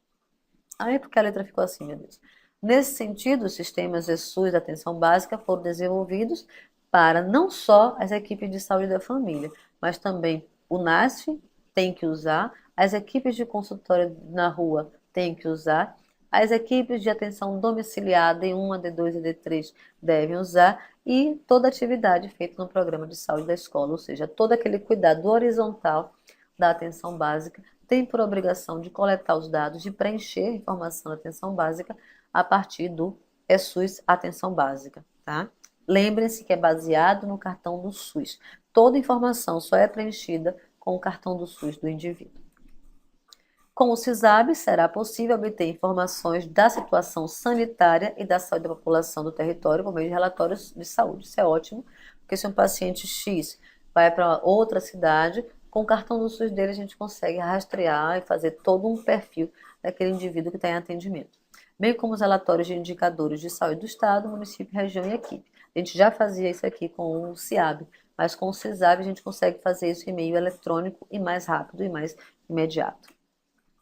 Aí, porque a letra ficou assim, meu Deus. Nesse sentido, os sistemas ESUS da atenção básica foram desenvolvidos para não só as equipes de saúde da família, mas também o NASF tem que usar, as equipes de consultório na rua têm que usar, as equipes de atenção domiciliar D1, D2 e D3 devem usar, e toda atividade feita no programa de saúde da escola, ou seja, todo aquele cuidado horizontal da atenção básica tem por obrigação de coletar os dados, de preencher a informação da atenção básica a partir do ESUS Atenção Básica, tá? Lembrem-se que é baseado no cartão do SUS. Toda informação só é preenchida com o cartão do SUS do indivíduo. Com o CISAB, será possível obter informações da situação sanitária e da saúde da população do território por meio de relatórios de saúde. Isso é ótimo, porque se um paciente X vai para outra cidade, com o cartão do SUS dele a gente consegue rastrear e fazer todo um perfil daquele indivíduo que está em atendimento. Bem como os relatórios de indicadores de saúde do estado, município, região e equipe. A gente já fazia isso aqui com o CIAB, mas com o CISAB a gente consegue fazer isso em meio eletrônico e mais rápido e mais imediato.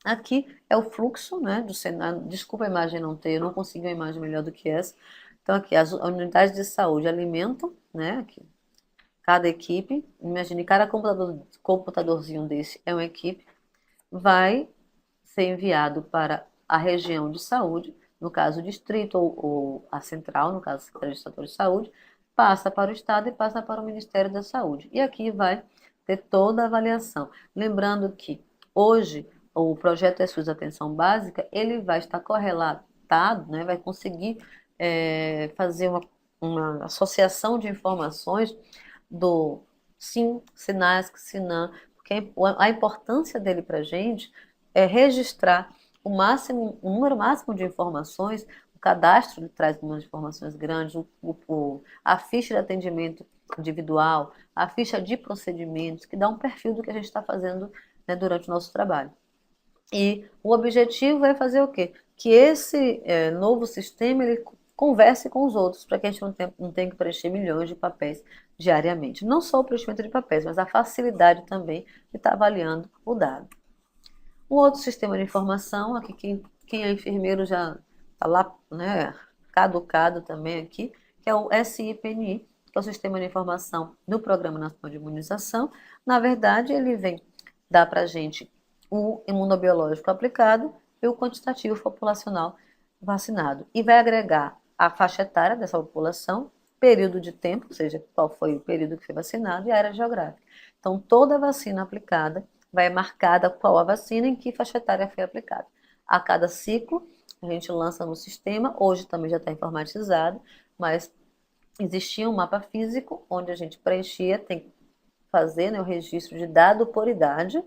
Aqui é o fluxo, né, do cenário. Desculpa a imagem não ter, eu não consegui uma imagem melhor do que essa. Então aqui as unidades de saúde alimentam, né, aqui, cada equipe, imagine cada computadorzinho desse é uma equipe, vai ser enviado para a região de saúde, no caso o distrito ou a central, no caso a Secretaria de Estado de Saúde, passa para o Estado e passa para o Ministério da Saúde. E aqui vai ter toda a avaliação. Lembrando que hoje o projeto SUS Atenção Básica, ele vai estar correlatado, né, vai conseguir fazer uma associação de informações do SIM, SINASC, SINAM, porque a importância dele para a gente é registrar o número máximo de informações. O cadastro ele traz umas informações grandes, a ficha de atendimento individual, a ficha de procedimentos, que dá um perfil do que a gente está fazendo, né, durante o nosso trabalho. E o objetivo é fazer o quê? Que esse novo sistema ele converse com os outros, para que a gente não tenha que preencher milhões de papéis diariamente. Não só o preenchimento de papéis, mas a facilidade também de estar avaliando o dado. Um outro sistema de informação, aqui quem é enfermeiro já está lá, né, caducado também aqui, que é o SIPNI, que é o Sistema de Informação do Programa Nacional de Imunização. Na verdade, ele vem dar para a gente o imunobiológico aplicado e o quantitativo populacional vacinado. E vai agregar a faixa etária dessa população, período de tempo, ou seja, qual foi o período que foi vacinado, e a área geográfica. Então, toda vacina aplicada vai marcada qual a vacina em que faixa etária foi aplicada. A cada ciclo, a gente lança no sistema, hoje também já está informatizado, mas existia um mapa físico onde a gente preenchia, tem que fazer, né, o registro de dado por idade,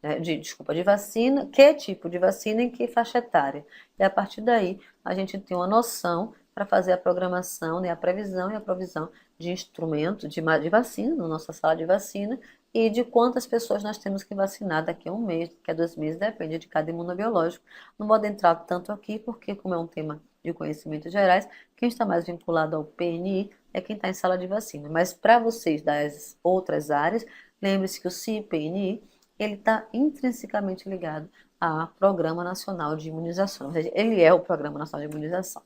né, de vacina, que tipo de vacina em que faixa etária. E a partir daí, a gente tem uma noção para fazer a programação, né, a previsão e a provisão de instrumentos de vacina, na nossa sala de vacina, e de quantas pessoas nós temos que vacinar daqui a um mês, daqui a 2 meses, depende de cada imunobiológico. Não vou adentrar tanto aqui, porque como é um tema de conhecimentos gerais, quem está mais vinculado ao PNI é quem está em sala de vacina. Mas para vocês das outras áreas, lembre-se que o CIPNI ele está intrinsecamente ligado ao Programa Nacional de Imunização, ou seja, ele é o Programa Nacional de Imunização.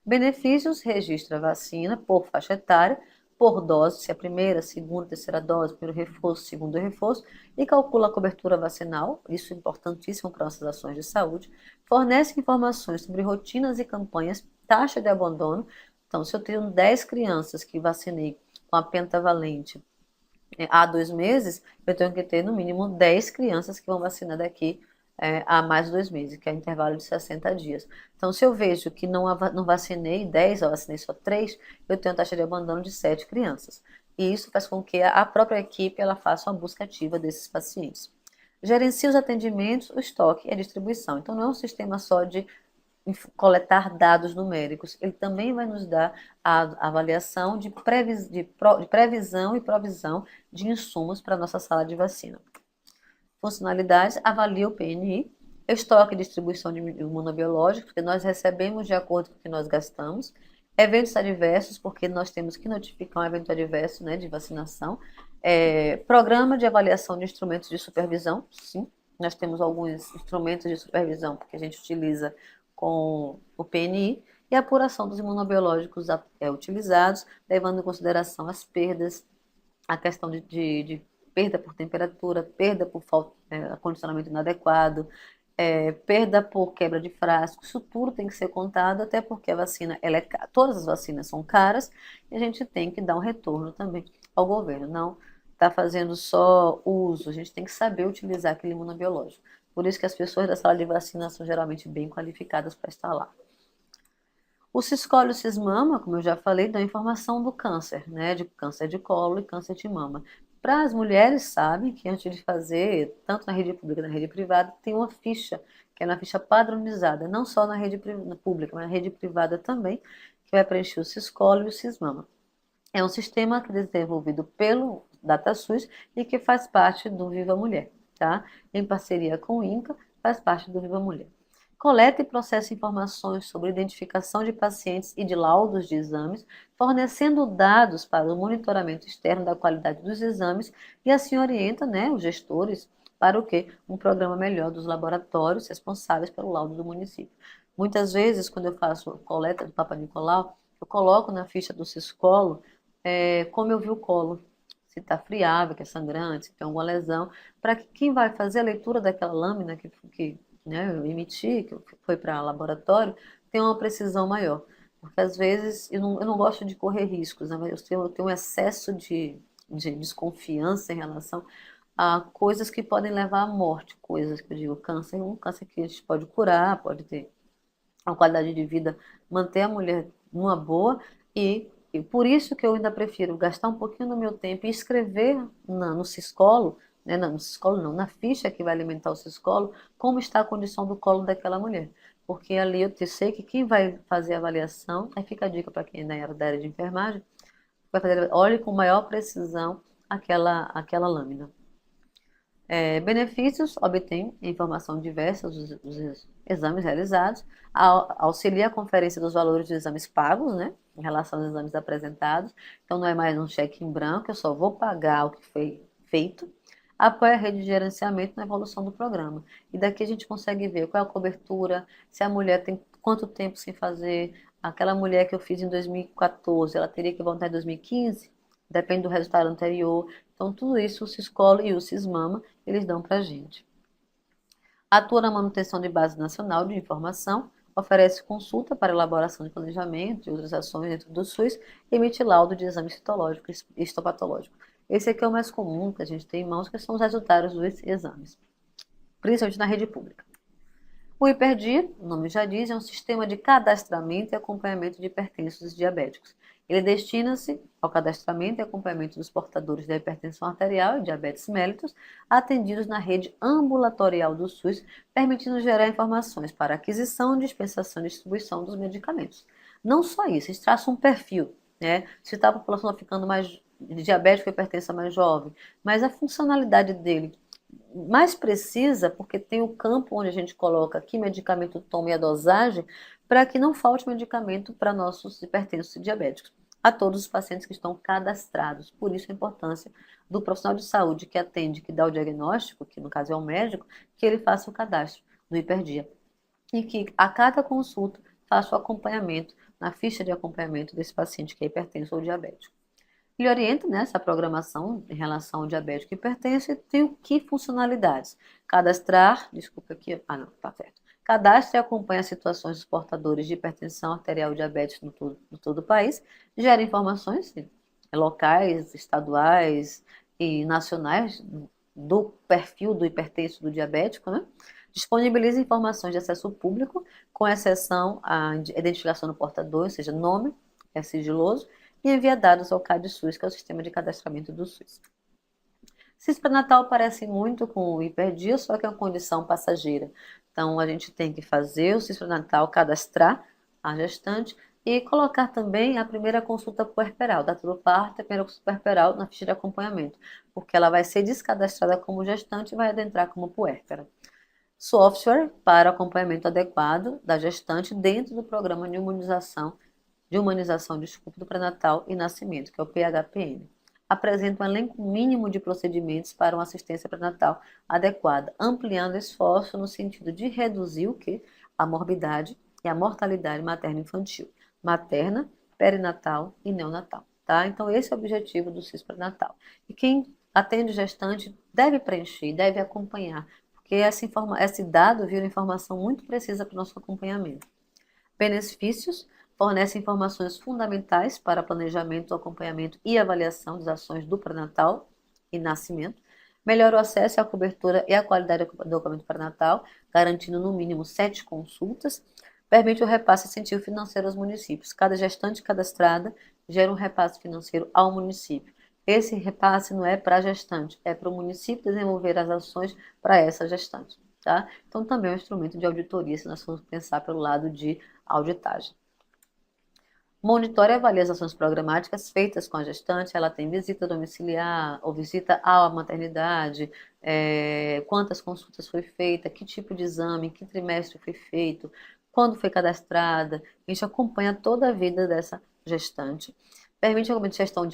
Benefícios: registra a vacina por faixa etária, por dose, se é a primeira, segunda, terceira dose, primeiro reforço, segundo reforço, e calcula a cobertura vacinal, isso é importantíssimo para nossas ações de saúde, fornece informações sobre rotinas e campanhas, taxa de abandono. Então, se eu tenho 10 crianças que vacinei com a pentavalente há 2 meses, eu tenho que ter no mínimo 10 crianças que vão vacinar daqui há mais de 2 meses, que é intervalo de 60 dias. Então, se eu vejo que não vacinei 10, eu vacinei só 3, eu tenho taxa de abandono de 7 crianças. E isso faz com que a própria equipe ela faça uma busca ativa desses pacientes. Gerencia os atendimentos, o estoque e a distribuição. Então, não é um sistema só de coletar dados numéricos, ele também vai nos dar a avaliação de previsão e provisão de insumos para a nossa sala de vacina. Funcionalidades: avalia o PNI, estoque e distribuição de imunobiológicos, porque nós recebemos de acordo com o que nós gastamos, eventos adversos, porque nós temos que notificar um evento adverso, né, de vacinação, programa de avaliação de instrumentos de supervisão, sim, nós temos alguns instrumentos de supervisão, porque a gente utiliza com o PNI, e a apuração dos imunobiológicos utilizados, levando em consideração as perdas, a questão de perda por temperatura, perda por acondicionamento inadequado, perda por quebra de frasco. Isso tudo tem que ser contado, até porque a vacina, todas as vacinas são caras, e a gente tem que dar um retorno também ao governo, não está fazendo só uso, a gente tem que saber utilizar aquele imunobiológico. Por isso que as pessoas da sala de vacina são geralmente bem qualificadas para estar lá. O Siscol e o Sismama, como eu já falei, dão informação do câncer, né, de câncer de colo e câncer de mama. Para as mulheres, sabem que antes de fazer, tanto na rede pública como na rede privada, tem uma ficha, que é uma ficha padronizada, não só na rede pública, mas na rede privada também, que vai preencher o Siscol e o Sismama. É um sistema desenvolvido pelo DataSUS e que faz parte do Viva Mulher, tá? Em parceria com o INCA, faz parte do Viva Mulher. Coleta e processa informações sobre identificação de pacientes e de laudos de exames, fornecendo dados para o monitoramento externo da qualidade dos exames e assim orienta, né, os gestores para o quê? Um programa melhor dos laboratórios responsáveis pelo laudo do município. Muitas vezes, quando eu faço coleta do Papa Nicolau, eu coloco na ficha do Siscolo como eu vi o colo, se está friável, que é sangrante, se tem alguma lesão, para que quem vai fazer a leitura daquela lâmina que né, eu emiti, que foi para laboratório, tenha uma precisão maior. porque às vezes eu não gosto de correr riscos, né? Mas eu tenho um excesso de desconfiança em relação a coisas que podem levar à morte, coisas que eu digo, câncer, um câncer que a gente pode curar, pode ter uma qualidade de vida, manter a mulher numa boa e por isso que eu ainda prefiro gastar um pouquinho do meu tempo e escrever no Siscolo, né, não, no Siscolo não, na ficha que vai alimentar o Siscolo, como está a condição do colo daquela mulher. Porque ali sei que quem vai fazer a avaliação, aí fica a dica para quem é da área de enfermagem, vai fazer, olhe com maior precisão aquela lâmina. Benefícios: obtém informação diversa dos exames realizados, auxilia a conferência dos valores dos exames pagos, né, em relação aos exames apresentados, então não é mais um cheque em branco, eu só vou pagar o que foi feito, apoia a rede de gerenciamento na evolução do programa, e daqui a gente consegue ver qual é a cobertura, se a mulher tem quanto tempo sem fazer, aquela mulher que eu fiz em 2014, ela teria que voltar em 2015, depende do resultado anterior, então tudo isso o Siscolo e o Sismama eles dão para a gente. Atua na manutenção de base nacional de informação, oferece consulta para elaboração de planejamento e outras ações dentro do SUS, e emite laudo de exame citológico e histopatológico. Esse aqui é o mais comum que a gente tem em mãos, que são os resultados dos exames, principalmente na rede pública. O Hiperdia, o nome já diz, é um sistema de cadastramento e acompanhamento de hipertensos diabéticos. Ele destina-se ao cadastramento e acompanhamento dos portadores da hipertensão arterial e diabetes mellitus, atendidos na rede ambulatorial do SUS, permitindo gerar informações para aquisição, dispensação e distribuição dos medicamentos. Não só isso, eles traçam um perfil, né? Se está a população ficando mais diabética ou hipertensa mais jovem, mas a funcionalidade dele mais precisa, porque tem o campo onde a gente coloca que medicamento toma e a dosagem, para que não falte medicamento para nossos hipertensos e diabéticos, a todos os pacientes que estão cadastrados. Por isso a importância do profissional de saúde que atende, que dá o diagnóstico, que no caso é o médico, que ele faça o cadastro do Hiperdia. E que a cada consulta faça o acompanhamento, na ficha de acompanhamento desse paciente que é hipertenso ou diabético. Ele orienta nessa programação em relação ao diabético e hipertenso e tem o que funcionalidades. Cadastrar, desculpa aqui, não, tá certo. Cadastra e acompanha as situações dos portadores de hipertensão arterial e diabetes no todo o país, gera informações locais, estaduais e nacionais do perfil do hipertenso e do diabético, né? Disponibiliza informações de acesso público, com exceção à identificação do portador, ou seja, nome, é sigiloso, e envia dados ao CAD-SUS, que é o sistema de cadastramento do SUS. CIS pré-natal parece muito com o Hiperdia, só que é uma condição passageira. Então, a gente tem que fazer o CIS pré-natal, cadastrar a gestante e colocar também a primeira consulta puerperal, data do parto, a primeira consulta puerperal na ficha de acompanhamento, porque ela vai ser descadastrada como gestante e vai adentrar como puérpera. Software para acompanhamento adequado da gestante dentro do programa de humanização, desculpa, do pré-natal e nascimento, que é o PHPN. Apresenta um elenco mínimo de procedimentos para uma assistência pré-natal adequada, ampliando esforço no sentido de reduzir o que? A morbidade e a mortalidade materno-infantil, materna, perinatal e neonatal. Tá? Então, esse é o objetivo do CIS pré-natal. E quem atende gestante deve preencher, deve acompanhar, porque esse dado vira informação muito precisa para o nosso acompanhamento. Benefícios: fornece informações fundamentais para planejamento, acompanhamento e avaliação das ações do pré-natal e nascimento. Melhora o acesso à cobertura e a qualidade do documento pré-natal, garantindo no mínimo 7 consultas. Permite o repasse incentivo financeiro aos municípios. Cada gestante cadastrada gera um repasse financeiro ao município. Esse repasse não é para a gestante, é para o município desenvolver as ações para essa gestante. Tá? Então, também é um instrumento de auditoria, se nós formos pensar pelo lado de auditagem. Monitora e avalia as ações programáticas feitas com a gestante, ela tem visita domiciliar ou visita à maternidade, quantas consultas foi feita, que tipo de exame, que trimestre foi feito, quando foi cadastrada, a gente acompanha toda a vida dessa gestante. Permite realmente gestação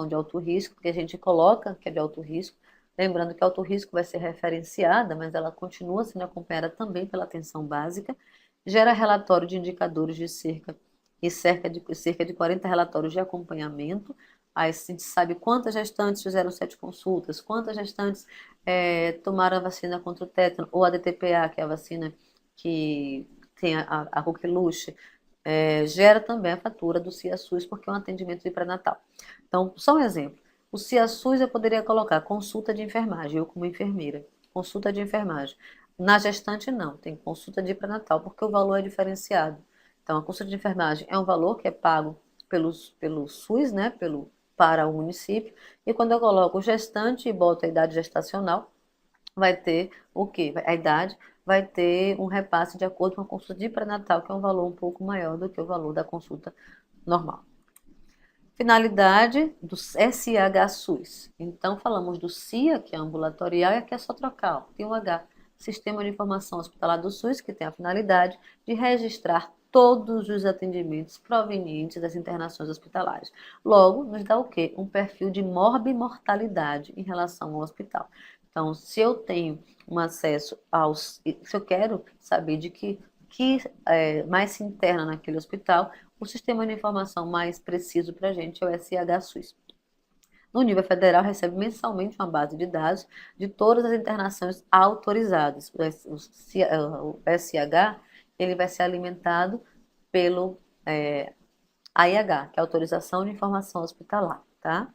de alto risco, porque a gente coloca que é de alto risco, lembrando que alto risco vai ser referenciada, mas ela continua sendo acompanhada também pela atenção básica, gera relatório de indicadores de cerca de 40 relatórios de acompanhamento. Aí a gente sabe quantas gestantes fizeram 7 consultas, quantas gestantes tomaram a vacina contra o tétano, ou a DTPA, que é a vacina que tem a coqueluche, gera também a fatura do CIASUS, porque é um atendimento de pré-natal. Então, só um exemplo. O CIASUS eu poderia colocar consulta de enfermagem, eu como enfermeira, consulta de enfermagem. Na gestante não, tem consulta de pré-natal, porque o valor é diferenciado. Então, a consulta de enfermagem é um valor que é pago pelo SUS, né, para o município, e quando eu coloco gestante e boto a idade gestacional, vai ter o quê? A idade vai ter um repasse de acordo com a consulta de pré-natal, que é um valor um pouco maior do que o valor da consulta normal. Finalidade do SIH-SUS. Então, falamos do CIA, que é ambulatorial, e aqui é só trocar, tem o H. Sistema de Informação Hospitalar do SUS, que tem a finalidade de registrar todos os atendimentos provenientes das internações hospitalares. Logo, nos dá o quê? Um perfil de morbimortalidade em relação ao hospital. Então, se eu tenho um acesso aos... Se eu quero saber de que mais se interna naquele hospital, o sistema de informação mais preciso para a gente é o SIH-SUS. No nível federal, recebe mensalmente uma base de dados de todas as internações autorizadas. O SIH ele vai ser alimentado pelo AIH, que é Autorização de Informação Hospitalar, tá?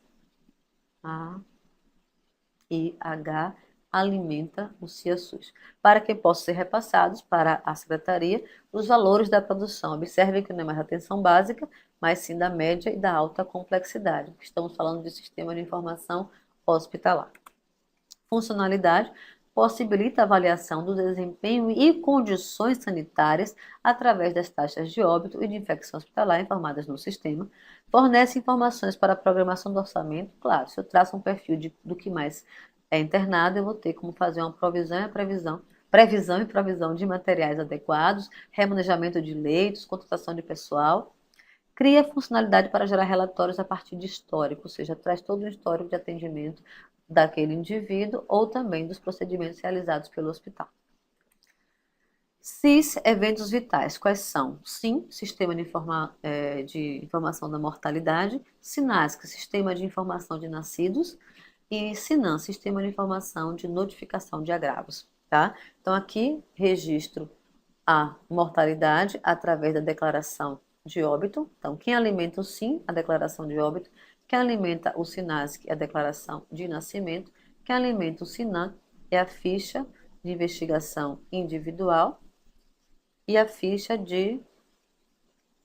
AIH alimenta o CIASUS, para que possam ser repassados para a Secretaria os valores da produção. Observe que não é mais atenção básica, mas sim da média e da alta complexidade. Estamos falando de sistema de informação hospitalar. Funcionalidade possibilita a avaliação do desempenho e condições sanitárias através das taxas de óbito e de infecção hospitalar informadas no sistema, fornece informações para a programação do orçamento. Claro, se eu traço um perfil do que mais é internado, eu vou ter como fazer uma previsão e provisão de materiais adequados, remanejamento de leitos, contratação de pessoal. Cria funcionalidade para gerar relatórios a partir de histórico, ou seja, traz todo o histórico de atendimento daquele indivíduo ou também dos procedimentos realizados pelo hospital. SIS, eventos vitais, quais são? SIM, Sistema de Informação da Mortalidade, SINASC, Sistema de Informação de Nascidos, e SINAM, Sistema de Informação de Notificação de Agravos, tá? Então, aqui, registro a mortalidade através da declaração de óbito. Então, quem alimenta o SIM, a declaração de óbito, quem alimenta o SINASC, a declaração de nascimento, quem alimenta o SINAM é a ficha de investigação individual e a ficha de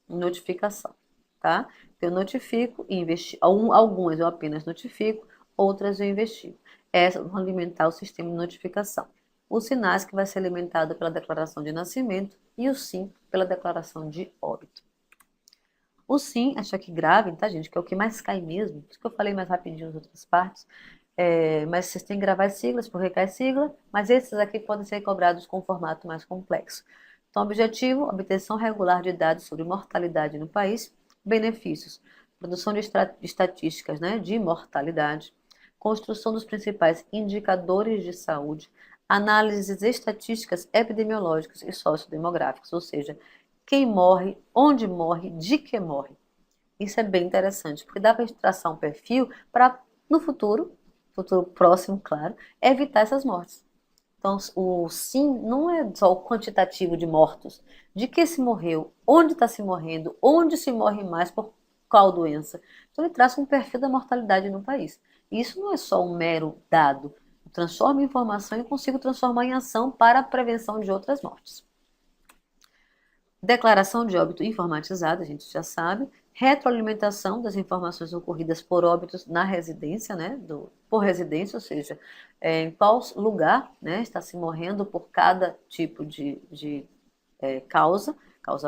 notificação, tá? Eu notifico e investigo. Algumas eu apenas notifico, outras eu investigo. Essas vão alimentar o sistema de notificação. O SINASC vai ser alimentado pela declaração de nascimento e o SIM pela declaração de óbito. O SIM, acho que grave, tá, gente? Que é o que mais cai mesmo. Por isso que eu falei mais rapidinho nas outras partes. Mas vocês têm que gravar as siglas, porque cai sigla, mas esses aqui podem ser cobrados com um formato mais complexo. Então, objetivo, obtenção regular de dados sobre mortalidade no país, benefícios, produção de estatísticas, né, de mortalidade, construção dos principais indicadores de saúde, análises estatísticas epidemiológicas e sociodemográficas, ou seja, quem morre, onde morre, de que morre. Isso é bem interessante, porque dá para traçar um perfil para, no futuro próximo, claro, evitar essas mortes. Então, o SIM não é só o quantitativo de mortos, de que se morreu, onde está se morrendo, onde se morre mais por qual doença. Então, ele traça um perfil da mortalidade no país. E isso não é só um mero dado. Eu transformo em informação e consigo transformar em ação para a prevenção de outras mortes. Declaração de óbito informatizada, a gente já sabe. Retroalimentação das informações ocorridas por óbitos na residência, né, por residência, ou seja, em qual lugar, né, está se morrendo por cada tipo de causa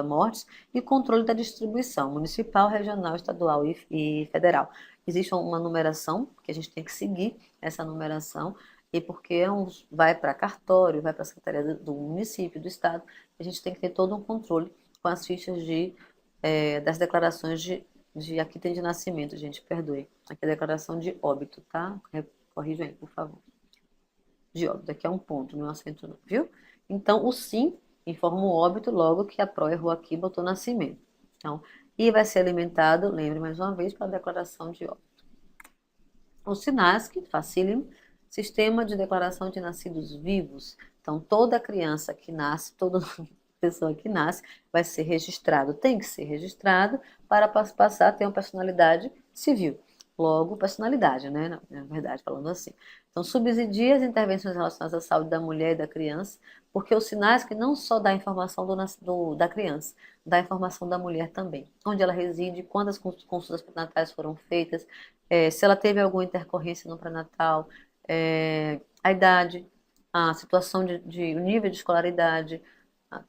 mortes, e controle da distribuição municipal, regional, estadual e federal. Existe uma numeração que a gente tem que seguir essa numeração, e porque vai para cartório, vai para a Secretaria do município, do estado, a gente tem que ter todo um controle com as fichas das declarações aqui tem de nascimento, gente, perdoe. Aqui é a declaração de óbito, tá? Corrija aí, por favor. De óbito, aqui é um ponto, não é um acento não, viu? Então, o SIM informa o óbito logo que a PRO errou aqui e botou nascimento. Então, e vai ser alimentado, lembre mais uma vez, para a declaração de óbito. O SINASC, facílimo, Sistema de Declaração de Nascidos Vivos. Então, toda criança que nasce, pessoa que nasce vai ser registrado, tem que ser registrado para passar a ter uma personalidade civil. Logo, personalidade, né? Na verdade, falando assim. Então, subsidia as intervenções relacionadas à saúde da mulher e da criança, porque os sinais que não só dá informação da criança, dá informação da mulher também. Onde ela reside, quantas consultas pré-natais foram feitas, se ela teve alguma intercorrência no pré-natal, a idade, a situação o nível de escolaridade,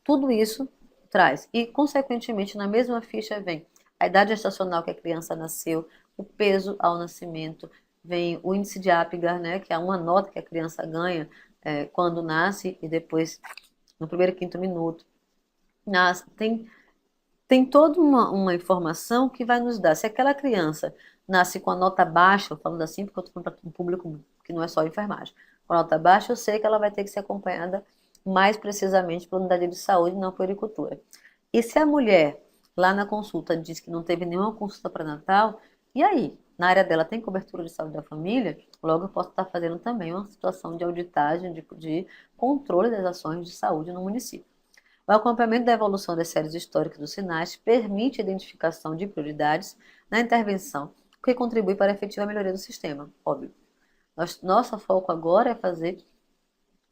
tudo isso traz. E, consequentemente, na mesma ficha vem a idade gestacional que a criança nasceu, o peso ao nascimento, vem o índice de Apgar, né, que é uma nota que a criança ganha quando nasce e depois, no primeiro e quinto minuto, nasce. Tem toda uma informação que vai nos dar. Se aquela criança nasce com a nota baixa, falando assim, porque eu estou falando para um público que não é só enfermagem, com a nota baixa, eu sei que ela vai ter que ser acompanhada mais precisamente pela unidade de saúde, não puericultura. E se a mulher, lá na consulta, diz que não teve nenhuma consulta pré-natal, e aí? Na área dela tem cobertura de saúde da família? Logo eu posso estar fazendo também uma situação de auditagem, de controle das ações de saúde no município. O acompanhamento da evolução das séries históricas dos sinais permite a identificação de prioridades na intervenção, o que contribui para a efetiva melhoria do sistema, óbvio. Nosso foco agora é fazer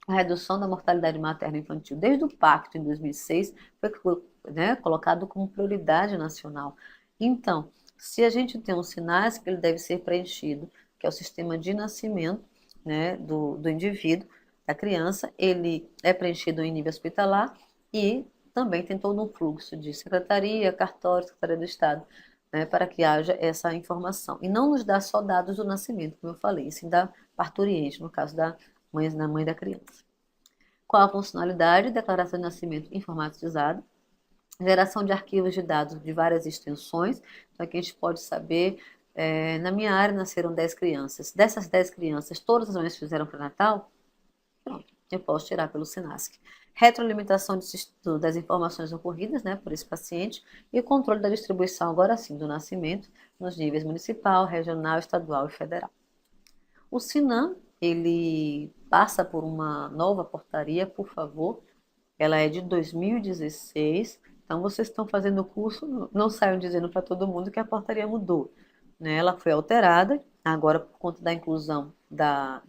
a redução da mortalidade materna infantil. Desde o pacto em 2006, foi, né, colocado como prioridade nacional. Então, se a gente tem um sinais que ele deve ser preenchido, que é o sistema de nascimento, né, do indivíduo, da criança, ele é preenchido em nível hospitalar e também tem todo um fluxo de secretaria, cartório, secretaria do Estado, né, para que haja essa informação. E não nos dá só dados do nascimento, como eu falei, e sim da parturiente, no caso da mãe da criança. Qual a funcionalidade? Declaração de nascimento informatizada, geração de arquivos de dados de várias extensões. Então, aqui a gente pode saber, na minha área nasceram 10 crianças. Dessas 10 crianças, todas as mães fizeram pré-natal? Pronto, eu posso tirar pelo SINASC. Retroalimentação das informações ocorridas, né, por esse paciente e o controle da distribuição, agora sim, do nascimento nos níveis municipal, regional, estadual e federal. O SINAM, ele passa por uma nova portaria, por favor. Ela é de 2016. Então, vocês estão fazendo o curso, não saiam dizendo para todo mundo que a portaria mudou, né? Ela foi alterada, agora por conta da inclusão da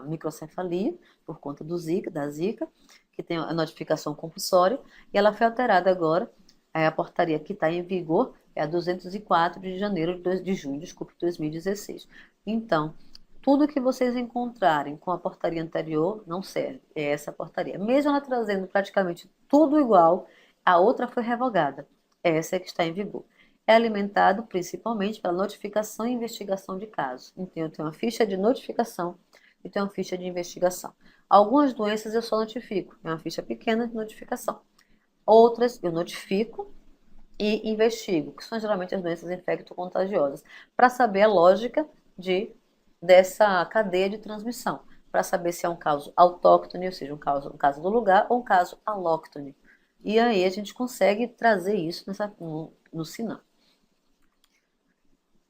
microcefalia, por conta da Zika, que tem a notificação compulsória, e ela foi alterada agora. A portaria que está em vigor é a 204 de janeiro de junho, desculpe, 2016. Então, tudo que vocês encontrarem com a portaria anterior não serve, é essa portaria. Mesmo ela trazendo praticamente tudo igual, a outra foi revogada. Essa é que está em vigor. É alimentado principalmente pela notificação e investigação de casos. Então, eu tenho uma ficha de notificação e tenho uma ficha de investigação. Algumas doenças eu só notifico, é uma ficha pequena de notificação. Outras eu notifico e investigo, que são geralmente as doenças infecto-contagiosas, para saber a lógica dessa cadeia de transmissão, para saber se é um caso autóctone, ou seja, um caso do lugar, ou um caso alóctone. E aí a gente consegue trazer isso no SINAM.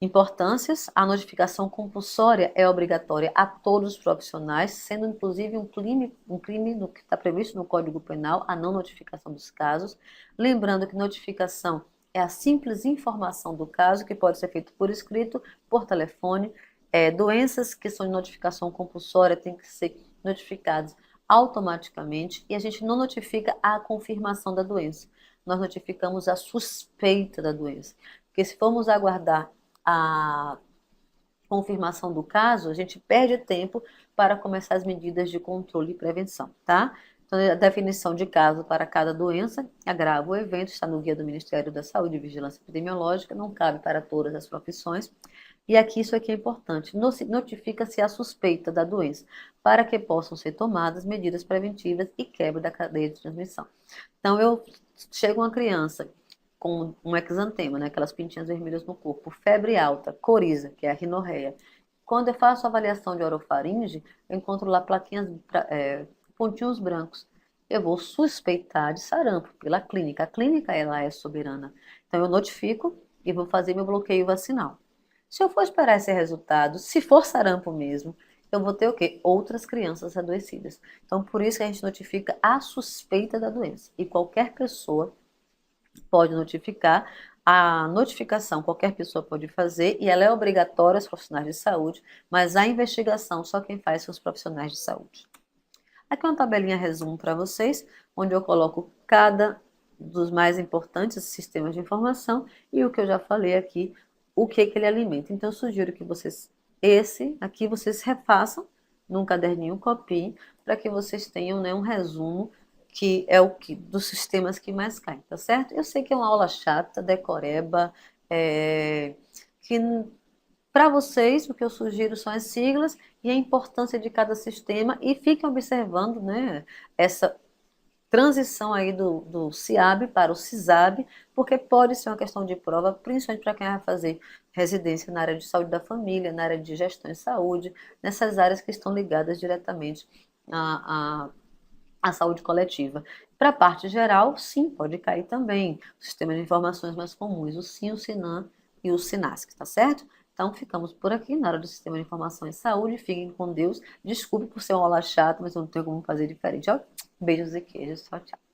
Importâncias: a notificação compulsória é obrigatória a todos os profissionais, sendo inclusive um crime no que está previsto no Código Penal, a não notificação dos casos. Lembrando que notificação é a simples informação do caso, que pode ser feito por escrito, por telefone. Doenças que são de notificação compulsória têm que ser notificadas automaticamente e a gente não notifica a confirmação da doença. Nós notificamos a suspeita da doença. Porque se formos aguardar a confirmação do caso, a gente perde tempo para começar as medidas de controle e prevenção, tá? Então, a definição de caso para cada doença, agravo ou evento, está no guia do Ministério da Saúde e Vigilância Epidemiológica, não cabe para todas as profissões. E aqui isso aqui é importante, notifica-se a suspeita da doença, para que possam ser tomadas medidas preventivas e quebra da cadeia de transmissão. Então, eu chego uma criança com um exantema, né, aquelas pintinhas vermelhas no corpo, febre alta, coriza, que é a rinorreia. Quando eu faço a avaliação de orofaringe, eu encontro lá plaquinhas, pontinhos brancos. Eu vou suspeitar de sarampo pela clínica. A clínica, ela é soberana. Então, eu notifico e vou fazer meu bloqueio vacinal. Se eu for esperar esse resultado, se for sarampo mesmo, eu vou ter o quê? Outras crianças adoecidas. Então, por isso que a gente notifica a suspeita da doença. E qualquer pessoa pode notificar. A notificação qualquer pessoa pode fazer e ela é obrigatória aos profissionais de saúde, mas a investigação só quem faz são os profissionais de saúde. Aqui é uma tabelinha resumo para vocês, onde eu coloco cada dos mais importantes sistemas de informação e o que eu já falei aqui, o que ele alimenta. Então, eu sugiro que vocês, esse aqui, vocês refaçam num caderninho, copiem, para que vocês tenham, né, um resumo que é o que dos sistemas que mais caem, tá certo? Eu sei que é uma aula chata, decoreba, que para vocês, o que eu sugiro são as siglas e a importância de cada sistema e fiquem observando, né, essa transição aí do CIAB para o CISAB, porque pode ser uma questão de prova, principalmente para quem vai fazer residência na área de saúde da família, na área de gestão em saúde, nessas áreas que estão ligadas diretamente à saúde coletiva. Para a parte geral, sim, pode cair também. O sistema de informações mais comuns, o SIM, o SINAM e o SINASC, tá certo? Então, ficamos por aqui na hora do Sistema de Informação em Saúde. Fiquem com Deus. Desculpe por ser uma aula chata, mas eu não tenho como fazer diferente. Ó, beijos e queijos. Tchau, tchau.